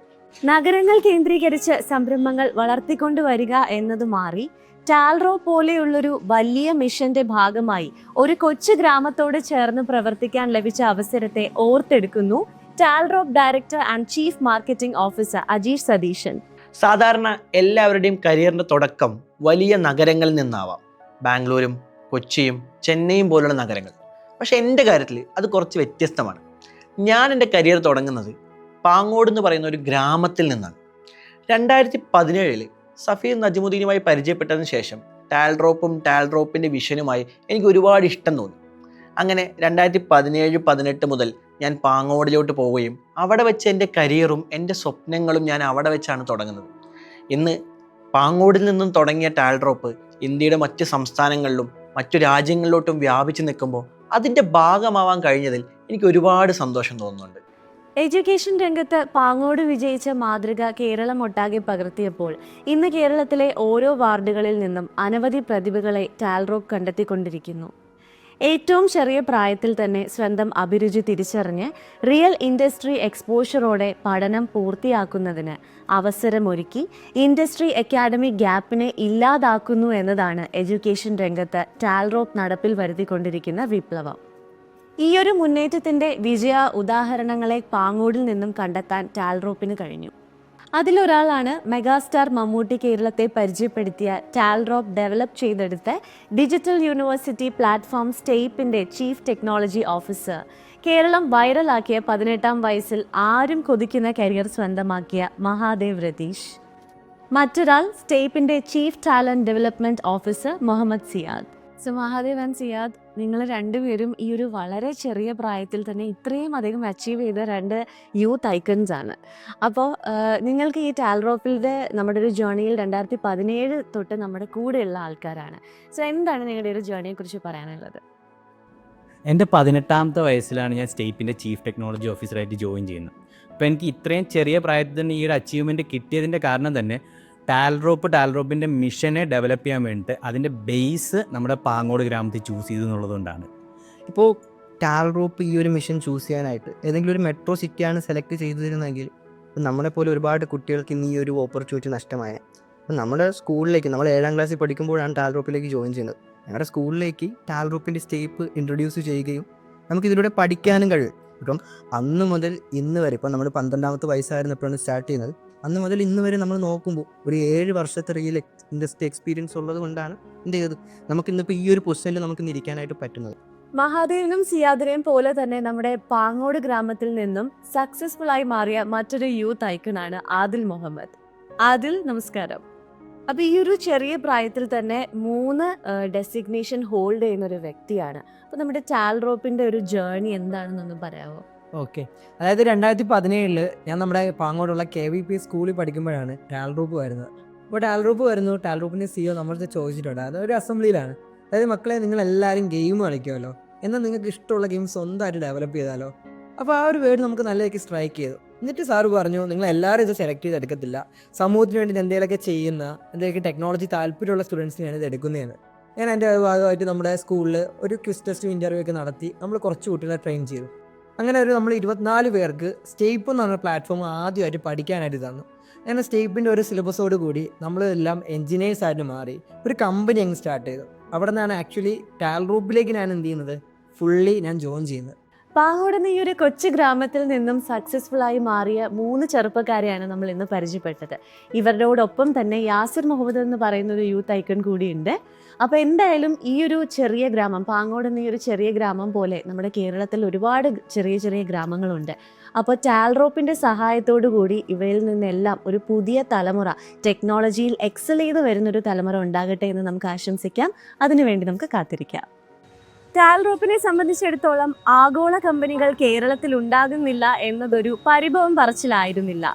നഗരങ്ങൾ കേന്ദ്രീകരിച്ച് സംരംഭങ്ങൾ വളർത്തിക്കൊണ്ടുവരിക എന്നത് മാറി ടാൽറോപ്പ് പോലെയുള്ളൊരു വലിയ മിഷന്റെ ഭാഗമായി ഒരു കൊച്ചു ഗ്രാമത്തോട് ചേർന്ന് പ്രവർത്തിക്കാൻ ലഭിച്ച അവസരത്തെ ഓർത്തെടുക്കുന്നു Talrop director and chief marketing officer Ajeesh Satheesan. സാധാരണ എല്ലാവരുടെയും കരിയറിൻ്റെ തുടക്കം വലിയ നഗരങ്ങളിൽ നിന്നാവാം. ബാംഗ്ലൂരും കൊച്ചിയും ചെന്നൈയും പോലുള്ള നഗരങ്ങൾ. പക്ഷേ എൻ്റെ കാര്യത്തിൽ അത് കുറച്ച് വ്യത്യസ്തമാണ്. ഞാൻ എൻ്റെ കരിയർ തുടങ്ങുന്നത് പാങ്ങോട് എന്ന് പറയുന്ന ഒരു ഗ്രാമത്തിൽ നിന്നാണ്. 2017 സഫീർ നജ്മുദ്ദീനുമായി പരിചയപ്പെട്ടതിന് ശേഷം ടാൽറോപ്പിൻ്റെ വിഷനുമായി എനിക്ക് ഒരുപാട് ഇഷ്ടം തോന്നി. അങ്ങനെ 2017-18 മുതൽ ഞാൻ പാങ്ങോടിലോട്ട് പോവുകയും അവിടെ വെച്ച് എൻ്റെ കരിയറും എൻ്റെ സ്വപ്നങ്ങളും ഞാൻ അവിടെ വെച്ചാണ് തുടങ്ങുന്നത്. ഇന്ന് പാങ്ങോടിൽ നിന്നും തുടങ്ങിയ ടാൽഡ്രോപ്പ് ഇന്ത്യയുടെ മറ്റ് സംസ്ഥാനങ്ങളിലും മറ്റു രാജ്യങ്ങളിലോട്ടും വ്യാപിച്ചു നിൽക്കുമ്പോൾ അതിൻ്റെ ഭാഗമാവാൻ കഴിഞ്ഞതിൽ എനിക്ക് ഒരുപാട് സന്തോഷം തോന്നുന്നുണ്ട്. എഡ്യൂക്കേഷൻ രംഗത്ത് പാങ്ങോട് വിജയിച്ച മാതൃക കേരളം ഒട്ടാകെ പകർത്തിയപ്പോൾ ഇന്ന് കേരളത്തിലെ ഓരോ വാർഡുകളിൽ നിന്നും അനവധി പ്രതിഭകളെ ടാൽറോപ്പ് കണ്ടെത്തിക്കൊണ്ടിരിക്കുന്നു. ഏറ്റവും ചെറിയ പ്രായത്തിൽ തന്നെ സ്വന്തം അഭിരുചി തിരിച്ചറിഞ്ഞ് റിയൽ ഇൻഡസ്ട്രി എക്സ്പോഷറോടെ പഠനം പൂർത്തിയാക്കുന്നതിന് അവസരമൊരുക്കി ഇൻഡസ്ട്രി അക്കാഡമിക് ഗ്യാപ്പിനെ ഇല്ലാതാക്കുന്നു എന്നതാണ് എഡ്യൂക്കേഷൻ രംഗത്ത് ടാൽറോപ്പ് നടപ്പിൽ വരുത്തിക്കൊണ്ടിരിക്കുന്ന വിപ്ലവം. ഈയൊരു മുന്നേറ്റത്തിൻ്റെ വിജയ ഉദാഹരണങ്ങളെ പാങ്ങോടിൽ നിന്നും കണ്ടെത്താൻ ടാൽറോപ്പിന് കഴിഞ്ഞു. അതിലൊരാളാണ് മെഗാസ്റ്റാർ മമ്മൂട്ടി കേരളത്തെ പരിചയപ്പെടുത്തിയ ടാൽറോപ്പ് ഡെവലപ്പ് ചെയ്തെടുത്ത ഡിജിറ്റൽ യൂണിവേഴ്സിറ്റി പ്ലാറ്റ്ഫോം സ്റ്റേപ്പിൻ്റെ ചീഫ് ടെക്നോളജി ഓഫീസർ, കേരളം വൈറലാക്കിയ 18-ാം വയസ്സിൽ ആരും കൊതിക്കുന്ന കരിയർ സ്വന്തമാക്കിയ മഹാദേവ് രതീഷ്. മറ്റൊരാൾ സ്റ്റേപ്പിൻ്റെ chief talent development officer Muhammad Siyad. So Mahadev and Siyad, നിങ്ങൾ രണ്ടുപേരും ഈ ഒരു വളരെ ചെറിയ പ്രായത്തിൽ തന്നെ ഇത്രയും അധികം അച്ചീവ് ചെയ്ത രണ്ട് യൂത്ത് ഐക്കൺസ് ആണ്. അപ്പോൾ നിങ്ങൾക്ക് ഈ ടാൽറോപ്പിൻ്റെ നമ്മുടെ ഒരു ജേർണിയിൽ 2017 തൊട്ട് നമ്മുടെ കൂടെയുള്ള ആൾക്കാരാണ്. സോ എന്താണ് നിങ്ങളുടെ ഒരു ജേർണിയെക്കുറിച്ച് പറയാനുള്ളത്? എൻ്റെ 18-ാമത്തെ വയസ്സിലാണ് ഞാൻ സ്റ്റേപ്പിൻ്റെ ചീഫ് ടെക്നോളജി ഓഫീസറായിട്ട് ജോയിൻ ചെയ്യുന്നത്. അപ്പോൾ എനിക്ക് ഇത്രയും ചെറിയ പ്രായത്തിൽ തന്നെ ഈ ഒരു അച്ചീവ്മെൻറ്റ് കിട്ടിയതിൻ്റെ കാരണം തന്നെ ടാൽറോപ്പിൻ്റെ മിഷനെ ഡെവലപ്പ് ചെയ്യാൻ വേണ്ടിയിട്ട് അതിൻ്റെ ബേസ് നമ്മുടെ പാങ്ങോട് ഗ്രാമത്തിൽ ചൂസ് ചെയ്തു എന്നുള്ളതുകൊണ്ടാണ്. ഇപ്പോൾ ടാൽറോപ്പ് ഈ ഒരു മിഷൻ ചൂസ് ചെയ്യാനായിട്ട് ഏതെങ്കിലും ഒരു മെട്രോ സിറ്റിയാണ് സെലക്ട് ചെയ്തിരുന്നെങ്കിൽ നമ്മളെപ്പോലെ ഒരുപാട് കുട്ടികൾക്ക് ഇന്ന് ഈ ഒരു ഓപ്പർച്യൂണിറ്റി നഷ്ടമായ. അപ്പം നമ്മുടെ സ്കൂളിലേക്ക് നമ്മൾ 7ാം ക്ലാസ്സിൽ പഠിക്കുമ്പോഴാണ് ടാൽറോപ്പിലേക്ക് ജോയിൻ ചെയ്യുന്നത്. ഞങ്ങളുടെ സ്കൂളിലേക്ക് ടാൽറോപ്പിൻ്റെ സ്റ്റേപ്പ് ഇൻട്രൊഡ്യൂസ് ചെയ്യുകയും നമുക്കിതിലൂടെ പഠിക്കാനും കഴിയും. ഇപ്പം അന്ന് മുതൽ ഇന്ന് വരെ, ഇപ്പം നമ്മൾ 12-ാമത്തെ വയസ്സായിരുന്നപ്പോഴാണ് സ്റ്റാർട്ട് ചെയ്യുന്നത്. അന്ന് മുതൽ ഇന്ന് വരെ നമ്മൾ നോക്കുമ്പോൾ ഒരു 7 വർഷത്തെ റിയൽ ഇൻഡസ്ട്രി എക്സ്പീരിയൻസ് ഉള്ളത് കൊണ്ടാണ് എന്ത് ചെയ്തത് നമുക്കിന്നിപ്പോൾ ഈ ഒരു പൊസിഷനിൽ നമുക്കിന്ന് ഇരിക്കാനായിട്ട് പറ്റുന്നത്. മഹാദേവിനും സിയാദിനെയും പോലെ തന്നെ നമ്മുടെ പാങ്ങോട് ഗ്രാമത്തിൽ നിന്നും സക്സസ്ഫുൾ ആയി മാറിയ മറ്റൊരു യൂത്ത് ഐക്കണാണ് ആദിൽ മുഹമ്മദ്. ആദിൽ, നമസ്കാരം. അപ്പോൾ ഈ ഒരു ചെറിയ പ്രായത്തിൽ തന്നെ 3 ഡെസിഗ്നേഷൻ ഹോൾഡ് ചെയ്യുന്ന ഒരു വ്യക്തിയാണ്. അപ്പോൾ നമ്മുടെ ടാൽറോപ്പിൻ്റെ ഒരു ജേർണി എന്താണെന്നൊന്ന് പറയാമോ? ഓക്കെ, അതായത് 2017 ഞാൻ നമ്മുടെ പാങ്ങോടുള്ള KVP സ്കൂളിൽ പഠിക്കുമ്പോഴാണ് ടാൽറോപ്പ് വരുന്നത്. അപ്പോൾ ടാൽറോപ്പിൻ്റെ CEO നമ്മളടുത്ത് ചോദിച്ചിട്ടുണ്ട്, അതൊരു അസംബ്ലിയിലാണ്. അതായത് മക്കളെ, നിങ്ങൾ എല്ലാവരും ഗെയിം കളിക്കുമല്ലോ, എന്നാൽ നിങ്ങൾക്ക് ഇഷ്ടമുള്ള ഗെയിം സ്വന്തമായിട്ട് ഡെവലപ്പ് ചെയ്താലോ. അപ്പോൾ ആ ഒരു വേർഡ് നമുക്ക് നല്ലതൊക്കെ സ്ട്രൈക്ക് ചെയ്തു. എന്നിട്ട് സാറ് പറഞ്ഞു, നിങ്ങൾ എല്ലാവരും ഇത് സെലക്ട് ചെയ്തെടുക്കത്തില്ല, സമൂഹത്തിന് വേണ്ടി എന്തെങ്കിലുമൊക്കെ ചെയ്യുന്ന എന്തെങ്കിലും ടെക്നോളജി താല്പര്യമുള്ള സ്റ്റുഡൻസിനെയാണ് ഇത് എടുക്കുന്നതെന്ന്. ഞാൻ എൻ്റെ ഭാഗമായിട്ട് നമ്മുടെ സ്കൂളിൽ ഒരു ക്വിസ് ടെസ്റ്റ് ഇൻ്റർവ്യൂ ഒക്കെ നടത്തി നമ്മൾ കുറച്ച് കുട്ടികളെ ട്രെയിൻ ചെയ്തു. അങ്ങനെ നമ്മൾ 24 പേർക്ക് സ്റ്റേപ്പ് എന്ന് പറഞ്ഞ പ്ലാറ്റ്ഫോം ആദ്യമായിട്ട് പഠിക്കാനായിട്ട് തന്നു. അങ്ങനെ സ്റ്റേപ്പിൻ്റെ ഒരു സിലബസോട് കൂടി നമ്മളെല്ലാം എൻജിനീയേഴ്സായിട്ട് മാറി ഒരു കമ്പനി അങ്ങ് സ്റ്റാർട്ട് ചെയ്തു. അവിടെ നിന്നാണ് ആക്ച്വലി ടാൽറോപ്പിലേക്ക് ഞാൻ എന്ത് ചെയ്യുന്നത്, ഫുള്ളി ഞാൻ ജോയിൻ ചെയ്യുന്നത്. പാങ്ങോട് എന്ന ഈ ഒരു കൊച്ചു ഗ്രാമത്തിൽ നിന്നും സക്സസ്ഫുൾ ആയി മാറിയ 3 ചെറുപ്പക്കാരെയാണ് നമ്മൾ ഇന്ന് പരിചയപ്പെട്ടത്. ഇവരോടൊപ്പം തന്നെ യാസിർ മുഹമ്മദ് എന്ന് പറയുന്ന ഒരു യൂത്ത് ഐക്കൺ കൂടിയുണ്ട്. അപ്പോൾ എന്തായാലും ഈ ഒരു ചെറിയ ഗ്രാമം, പാങ്ങോട് എന്ന ഈ ഒരു ചെറിയ ഗ്രാമം പോലെ നമ്മുടെ കേരളത്തിൽ ഒരുപാട് ചെറിയ ചെറിയ ഗ്രാമങ്ങളുണ്ട്. അപ്പോൾ ടാൽറോപ്പിൻ്റെ സഹായത്തോടു കൂടി ഇവയിൽ നിന്നെല്ലാം ഒരു പുതിയ തലമുറ, ടെക്നോളജിയിൽ എക്സൽ ചെയ്ത് വരുന്നൊരു തലമുറ ഉണ്ടാകട്ടെ എന്ന് നമുക്ക് ആശംസിക്കാം. അതിനുവേണ്ടി നമുക്ക് കാത്തിരിക്കാം. ടാൽറോപ്പിനെ സംബന്ധിച്ചിടത്തോളം ആഗോള കമ്പനികൾ കേരളത്തിൽ ഉണ്ടാകുന്നില്ല എന്നതൊരു പരിഭവം പറച്ചിലായിരുന്നില്ല,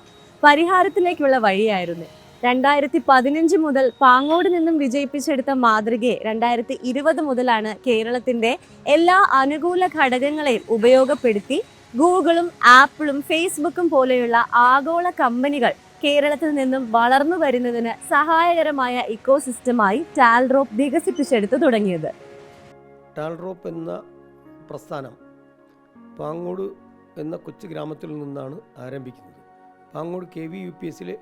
പരിഹാരത്തിലേക്കുള്ള വഴിയായിരുന്നു. 2015 മുതൽ പാങ്ങോട് നിന്നും വിജയിപ്പിച്ചെടുത്ത മാതൃകയെ 2020 മുതലാണ് കേരളത്തിൻ്റെ എല്ലാ അനുകൂല ഘടകങ്ങളെയും ഉപയോഗപ്പെടുത്തി ഗൂഗിളും ആപ്പിളും ഫേസ്ബുക്കും പോലെയുള്ള ആഗോള കമ്പനികൾ കേരളത്തിൽ നിന്നും വളർന്നു വരുന്നതിന് സഹായകരമായ ഇക്കോസിസ്റ്റമായി ടാൽറോപ്പ് വികസിപ്പിച്ചെടുത്തു തുടങ്ങിയത്. ടാൽറോപ്പ് എന്ന പ്രസ്ഥാനം പാങ്ങോട് എന്ന കൊച്ചു ഗ്രാമത്തിൽ നിന്നാണ് ആരംഭിക്കുന്നത്. പാങ്ങോട് KVUPSലെ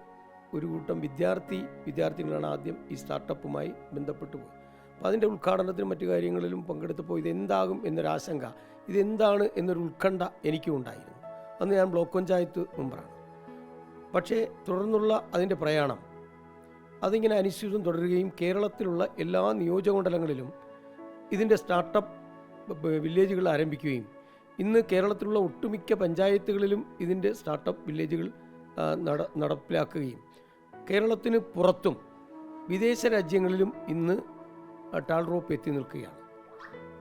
ഒരു കൂട്ടം വിദ്യാർത്ഥികളാണ് ആദ്യം ഈ സ്റ്റാർട്ടപ്പുമായി ബന്ധപ്പെട്ടു പോയി. അപ്പോൾ അതിൻ്റെ ഉദ്ഘാടനത്തിനും മറ്റു കാര്യങ്ങളിലും പങ്കെടുത്തപ്പോൾ ഇതെന്താകും എന്നൊരാശങ്ക, ഇതെന്താണ് എന്നൊരു ഉത്കണ്ഠ എനിക്കും ഉണ്ടായിരുന്നു. അന്ന് ഞാൻ ബ്ലോക്ക് പഞ്ചായത്ത് മെമ്പറാണ്. പക്ഷേ തുടർന്നുള്ള അതിൻ്റെ പ്രയാണം അതിങ്ങനെ അനിശ്ചിതം തുടരുകയും കേരളത്തിലുള്ള എല്ലാ നിയോജകമണ്ഡലങ്ങളിലും ഇതിൻ്റെ സ്റ്റാർട്ടപ്പ് വില്ലേജുകൾ ആരംഭിക്കുകയും ഇന്ന് കേരളത്തിലുള്ള ഒട്ടുമിക്ക പഞ്ചായത്തുകളിലും ഇതിൻ്റെ സ്റ്റാർട്ടപ്പ് വില്ലേജുകൾ നടപ്പിലാക്കുകയും കേരളത്തിന് പുറത്തും വിദേശ രാജ്യങ്ങളിലും ഇന്ന് ടാൽറോപ്പ് എത്തി നിൽക്കുകയാണ്.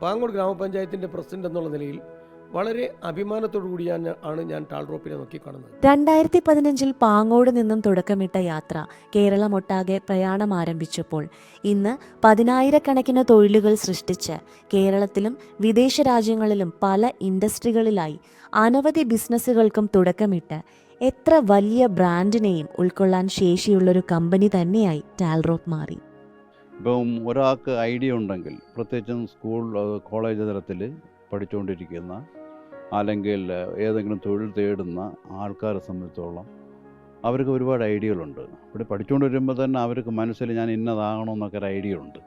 പാങ്ങോട് ഗ്രാമപഞ്ചായത്തിൻ്റെ പ്രസിഡന്റ് എന്നുള്ള നിലയിൽ വളരെ അഭിമാനത്തോടു കൂടി ഞാൻ ടാൽറോപ്പിനെ നോക്കിക്കാണുന്നത്. 2015 പാങ്ങോട് നിന്നും തുടക്കമിട്ട യാത്ര കേരളമൊട്ടാകെ പ്രയാണം ആരംഭിച്ചപ്പോൾ ഇന്ന് 10,000-കണക്കിന് തൊഴിലുകൾ സൃഷ്ടിച്ച് കേരളത്തിലും വിദേശ രാജ്യങ്ങളിലും പല ഇൻഡസ്ട്രികളിലായി അനവധി ബിസിനസ്സുകൾക്കും തുടക്കമിട്ട് എത്ര വലിയ ബ്രാൻഡിനെയും ഉൾക്കൊള്ളാൻ ശേഷിയുള്ളൊരു കമ്പനി തന്നെയായി ടാൽറോപ്പ് മാറി. ഇപ്പം ഒരാൾക്ക് ഐഡിയ ഉണ്ടെങ്കിൽ, പ്രത്യേകിച്ചും സ്കൂൾ കോളേജ് തലത്തിൽ പഠിച്ചുകൊണ്ടിരിക്കുന്ന അല്ലെങ്കിൽ ഏതെങ്കിലും തൊഴിൽ തേടുന്ന ആൾക്കാരെ സംബന്ധിച്ചോളം അവർക്ക് ഒരുപാട് ഐഡിയകളുണ്ട്. ഇവിടെ പഠിച്ചുകൊണ്ട് വരുമ്പോൾ തന്നെ അവർക്ക് മനസ്സിൽ ഞാൻ ഇന്നതാകണമെന്നൊക്കെ ഒരു ഐഡിയ ഉണ്ട്.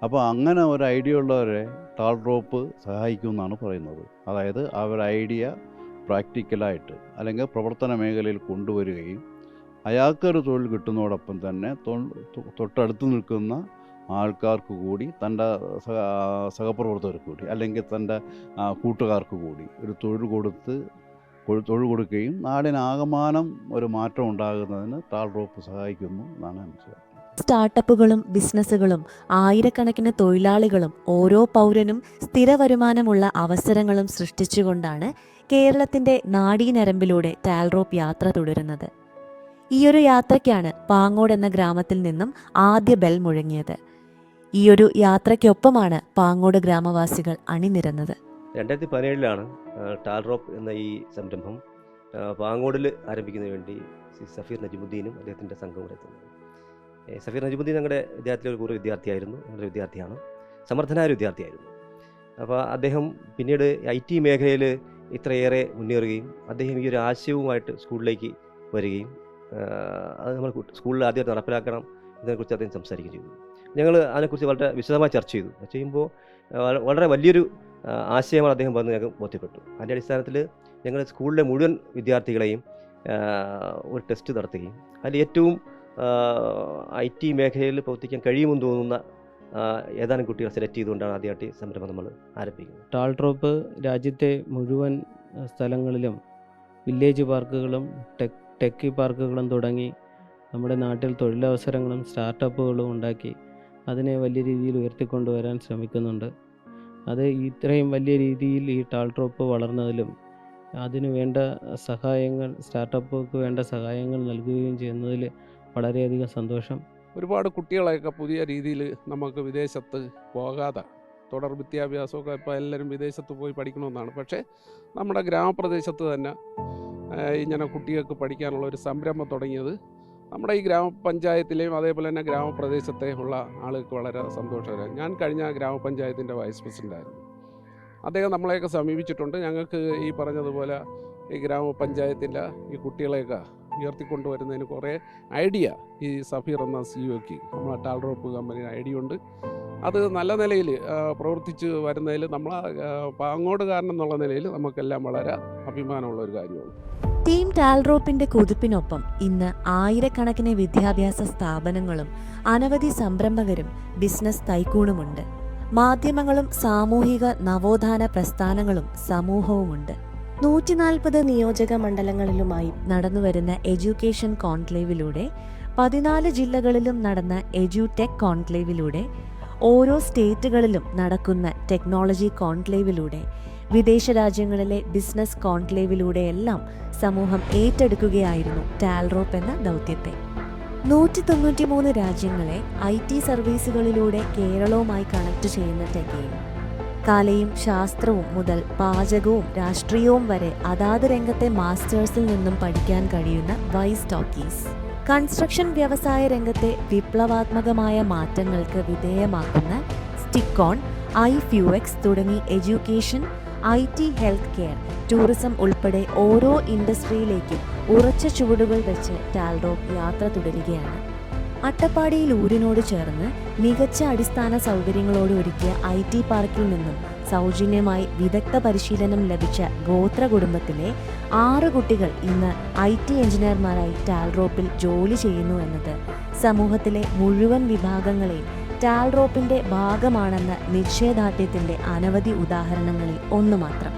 അപ്പോൾ അങ്ങനെ ഒരു ഐഡിയ ഉള്ളവരെ ടാൽറോപ്പ് സഹായിക്കുമെന്നാണ് പറയുന്നത്. അതായത് അവർ ഐഡിയ പ്രാക്ടിക്കലായിട്ട് അല്ലെങ്കിൽ പ്രവർത്തന മേഖലയിൽ കൊണ്ടുവരികയും അയാൾക്കൊരു തൊഴിൽ കിട്ടുന്നതോടൊപ്പം തന്നെ തൊട്ടടുത്ത് നിൽക്കുന്ന ആൾക്കാർക്ക് കൂടി, തൻ്റെ സഹപ്രവർത്തകർക്ക് കൂടി അല്ലെങ്കിൽ തൻ്റെ കൂട്ടുകാർക്ക് കൂടി ഒരു തൊഴിൽ കൊടുക്കുകയും നാടിനാകമാനം ഒരു മാറ്റം ഉണ്ടാകുന്നതിന് ടാൽറോപ്പ് സഹായിക്കുന്നു എന്നാണ് മനസ്സിലാക്കുന്നത്. സ്റ്റാർട്ടപ്പുകളും ബിസിനസ്സുകളും ആയിരക്കണക്കിന് തൊഴിലാളികളും ഓരോ പൗരനും സ്ഥിര വരുമാനമുള്ള അവസരങ്ങളും സൃഷ്ടിച്ചുകൊണ്ടാണ് കേരളത്തിൻ്റെ നാഡീനരമ്പിലൂടെ ടാൽറോപ്പ് യാത്ര തുടരുന്നത്. ഈയൊരു യാത്രയ്ക്കാണ് പാങ്ങോട് എന്ന ഗ്രാമത്തിൽ നിന്നും ആദ്യ ബെൽ മുഴങ്ങിയത്. ഈയൊരു യാത്രയ്ക്കൊപ്പമാണ് പാങ്ങോട് ഗ്രാമവാസികൾ അണിനിരന്നത്. 2017 ടാൽറോപ്പ് എന്ന ഈ സംരംഭം പാങ്ങോടിൽ ആരംഭിക്കുന്നതിന് വേണ്ടി സഫീർ നജിമുദ്ദീനും അദ്ദേഹത്തിൻ്റെ സംഘവും എത്തുന്നത്. സഫീർ നജിമുദ്ദീൻ ഞങ്ങളുടെ വിദ്യാർത്ഥിയിലെ ഒരു പൂർവ്വ വിദ്യാർത്ഥിയായിരുന്നു, ഞങ്ങളുടെ വിദ്യാർത്ഥിയാണ്, സമർത്ഥനായ ഒരു വിദ്യാർത്ഥിയായിരുന്നു. അപ്പോൾ അദ്ദേഹം പിന്നീട് IT മേഖലയിൽ ഇത്രയേറെ മുന്നേറുകയും അദ്ദേഹം ഈ ഒരു ആശയവുമായിട്ട് സ്കൂളിലേക്ക് വരികയും അത് നമ്മൾ സ്കൂളിൽ ആദ്യം നടപ്പിലാക്കണം ഇതിനെക്കുറിച്ച് അദ്ദേഹം സംസാരിക്കുകയും ചെയ്തു. ഞങ്ങൾ അതിനെക്കുറിച്ച് വളരെ വിശദമായി ചർച്ച ചെയ്യുമ്പോൾ വളരെ വലിയൊരു ആശയമാണ് അദ്ദേഹം വന്ന് ഞങ്ങൾക്ക് ബോധ്യപ്പെട്ടു. അതിൻ്റെ അടിസ്ഥാനത്തിൽ ഞങ്ങൾ സ്കൂളിലെ മുഴുവൻ വിദ്യാർത്ഥികളെയും ഒരു ടെസ്റ്റ് നടത്തുകയും അതിൽ ഏറ്റവും IT മേഖലയിൽ പ്രവർത്തിക്കാൻ കഴിയുമെന്ന് തോന്നുന്ന ഏതാനും കുട്ടികളെ സെലക്ട് ചെയ്തുകൊണ്ടാണ് ആദ്യമായിട്ട് സംരംഭം നമ്മൾ ആരംഭിക്കുന്നത്. ടാൽറോപ്പ് രാജ്യത്തെ മുഴുവൻ സ്ഥലങ്ങളിലും വില്ലേജ് പാർക്കുകളും ടെക്കി പാർക്കുകളും തുടങ്ങി നമ്മുടെ നാട്ടിൽ തൊഴിലവസരങ്ങളും സ്റ്റാർട്ടപ്പുകളും ഉണ്ടാക്കി അതിനെ വലിയ രീതിയിൽ ഉയർത്തിക്കൊണ്ടുവരാൻ ശ്രമിക്കുന്നുണ്ട്. അത് ഇത്രയും വലിയ രീതിയിൽ ഈ ടാൽറോപ്പ് വളർന്നതിലും അതിനു വേണ്ട സഹായങ്ങൾ, സ്റ്റാർട്ടപ്പുകൾക്ക് വേണ്ട സഹായങ്ങൾ നൽകുകയും ചെയ്യുന്നതിൽ വളരെയധികം സന്തോഷം. ഒരുപാട് കുട്ടികളെയൊക്കെ പുതിയ രീതിയിൽ നമുക്ക് വിദേശത്ത് പോകാതെ, തുടർ വിദ്യാഭ്യാസമൊക്കെ ഇപ്പോൾ എല്ലാവരും വിദേശത്ത് പോയി പഠിക്കണമെന്നാണ്. പക്ഷേ നമ്മുടെ ഗ്രാമപ്രദേശത്ത് തന്നെ ഇങ്ങനെ കുട്ടികൾക്ക് പഠിക്കാനുള്ള ഒരു സംരംഭം തുടങ്ങിയത് നമ്മുടെ ഈ ഗ്രാമപഞ്ചായത്തിലെയും അതേപോലെ തന്നെ ഗ്രാമപ്രദേശത്തെ ഉള്ള ആളുകൾക്ക് വളരെ സന്തോഷകരമാണ്. ഞാൻ കഴിഞ്ഞ ഗ്രാമപഞ്ചായത്തിൻ്റെ വൈസ് പ്രസിഡൻ്റായിരുന്നു. അദ്ദേഹം നമ്മളെയൊക്കെ സമീപിച്ചിട്ടുണ്ട്. ഞങ്ങൾക്ക് ഈ പറഞ്ഞതുപോലെ ഈ ഗ്രാമപഞ്ചായത്തിൻ്റെ ഈ കുട്ടികളെയൊക്കെ ഉയർത്തിക്കൊണ്ടുവരുന്നതിന് കുറേ ഐഡിയ ഈ സഫീർ എന്ന CEOക്ക് നമ്മളെ ടാൽറോപ്പ് കമ്പനി ഐഡിയ ഉണ്ട്. അത് നല്ല നിലയിൽ പ്രവർത്തിച്ച് വരുന്നതിൽ നമ്മൾ പാങ്ങോടുകാരൻ എന്നുള്ള നിലയിൽ നമുക്കെല്ലാം വളരെ അഭിമാനമുള്ള ഒരു കാര്യമാണ്. ടീം ടാൽറോപ്പിന്റെ കുതിപ്പിനൊപ്പം ഇന്ന് ആയിരക്കണക്കിന് വിദ്യാഭ്യാസ സ്ഥാപനങ്ങളും അനവധി സംരംഭകരും ബിസിനസ് തൈക്കൂണുമുണ്ട്. മാധ്യമങ്ങളും സാമൂഹിക നവോത്ഥാന പ്രസ്ഥാനങ്ങളും സമൂഹവുമുണ്ട്. 140 നിയോജക മണ്ഡലങ്ങളിലുമായി നടന്നുവരുന്ന എഡ്യൂക്കേഷൻ കോൺക്ലേവിലൂടെ, 14 ജില്ലകളിലും നടന്ന എഡ്യൂടെക് കോൺക്ലേവിലൂടെ, ഓരോ സ്റ്റേറ്റുകളിലും നടക്കുന്ന ടെക്നോളജി കോൺക്ലേവിലൂടെ, വിദേശ രാജ്യങ്ങളിലെ ബിസിനസ് കോൺക്ലേവിലൂടെയെല്ലാം സമൂഹം ഏറ്റെടുക്കുകയായിരുന്നു ടാൽറോപ്പ് എന്ന ദൗത്യത്തെ. 193 രാജ്യങ്ങളെ IT സർവീസുകളിലൂടെ കേരളവുമായി കണക്ട് ചെയ്യുന്ന ടെഗെയിൽ കലയും ശാസ്ത്രവും മുതൽ പാചകവും രാഷ്ട്രീയവും വരെ അതാത് രംഗത്തെ മാസ്റ്റേഴ്സിൽ നിന്നും പഠിക്കാൻ കഴിയുന്ന വൈസ് ടോക്കീസ്, കൺസ്ട്രക്ഷൻ വ്യവസായ രംഗത്തെ വിപ്ലവാത്മകമായ മാറ്റങ്ങൾക്ക് വിധേയമാക്കുന്ന സ്റ്റിക്കോൺ, iFUX തുടങ്ങി education, IT, health care, tourism ഉൾപ്പെടെ ഓരോ ഇൻഡസ്ട്രിയിലേക്കും ഉറച്ച ചുവടുകൾ വെച്ച് ടാൽറോപ്പ് യാത്ര തുടരുകയാണ്. അട്ടപ്പാടിയിൽ ഊരിനോട് ചേർന്ന് മികച്ച അടിസ്ഥാന സൗകര്യങ്ങളോട് ഒരുക്കിയ IT പാർക്കിൽ നിന്നും സൗജന്യമായി വിദഗ്ധ പരിശീലനം ലഭിച്ച ഗോത്ര കുടുംബത്തിലെ 6 കുട്ടികൾ ഇന്ന് IT എഞ്ചിനീയർമാരായി ടാൽറോപ്പിൽ ജോലി ചെയ്യുന്നു എന്നത് സമൂഹത്തിലെ മുഴുവൻ വിഭാഗങ്ങളെയും ടാൽറോപ്പിന്റെ ഭാഗമാണെന്ന നിശ്ചയദാർഢ്യത്തിന്റെ അനവധി ഉദാഹരണങ്ങളിൽ ഒന്നു മാത്രം.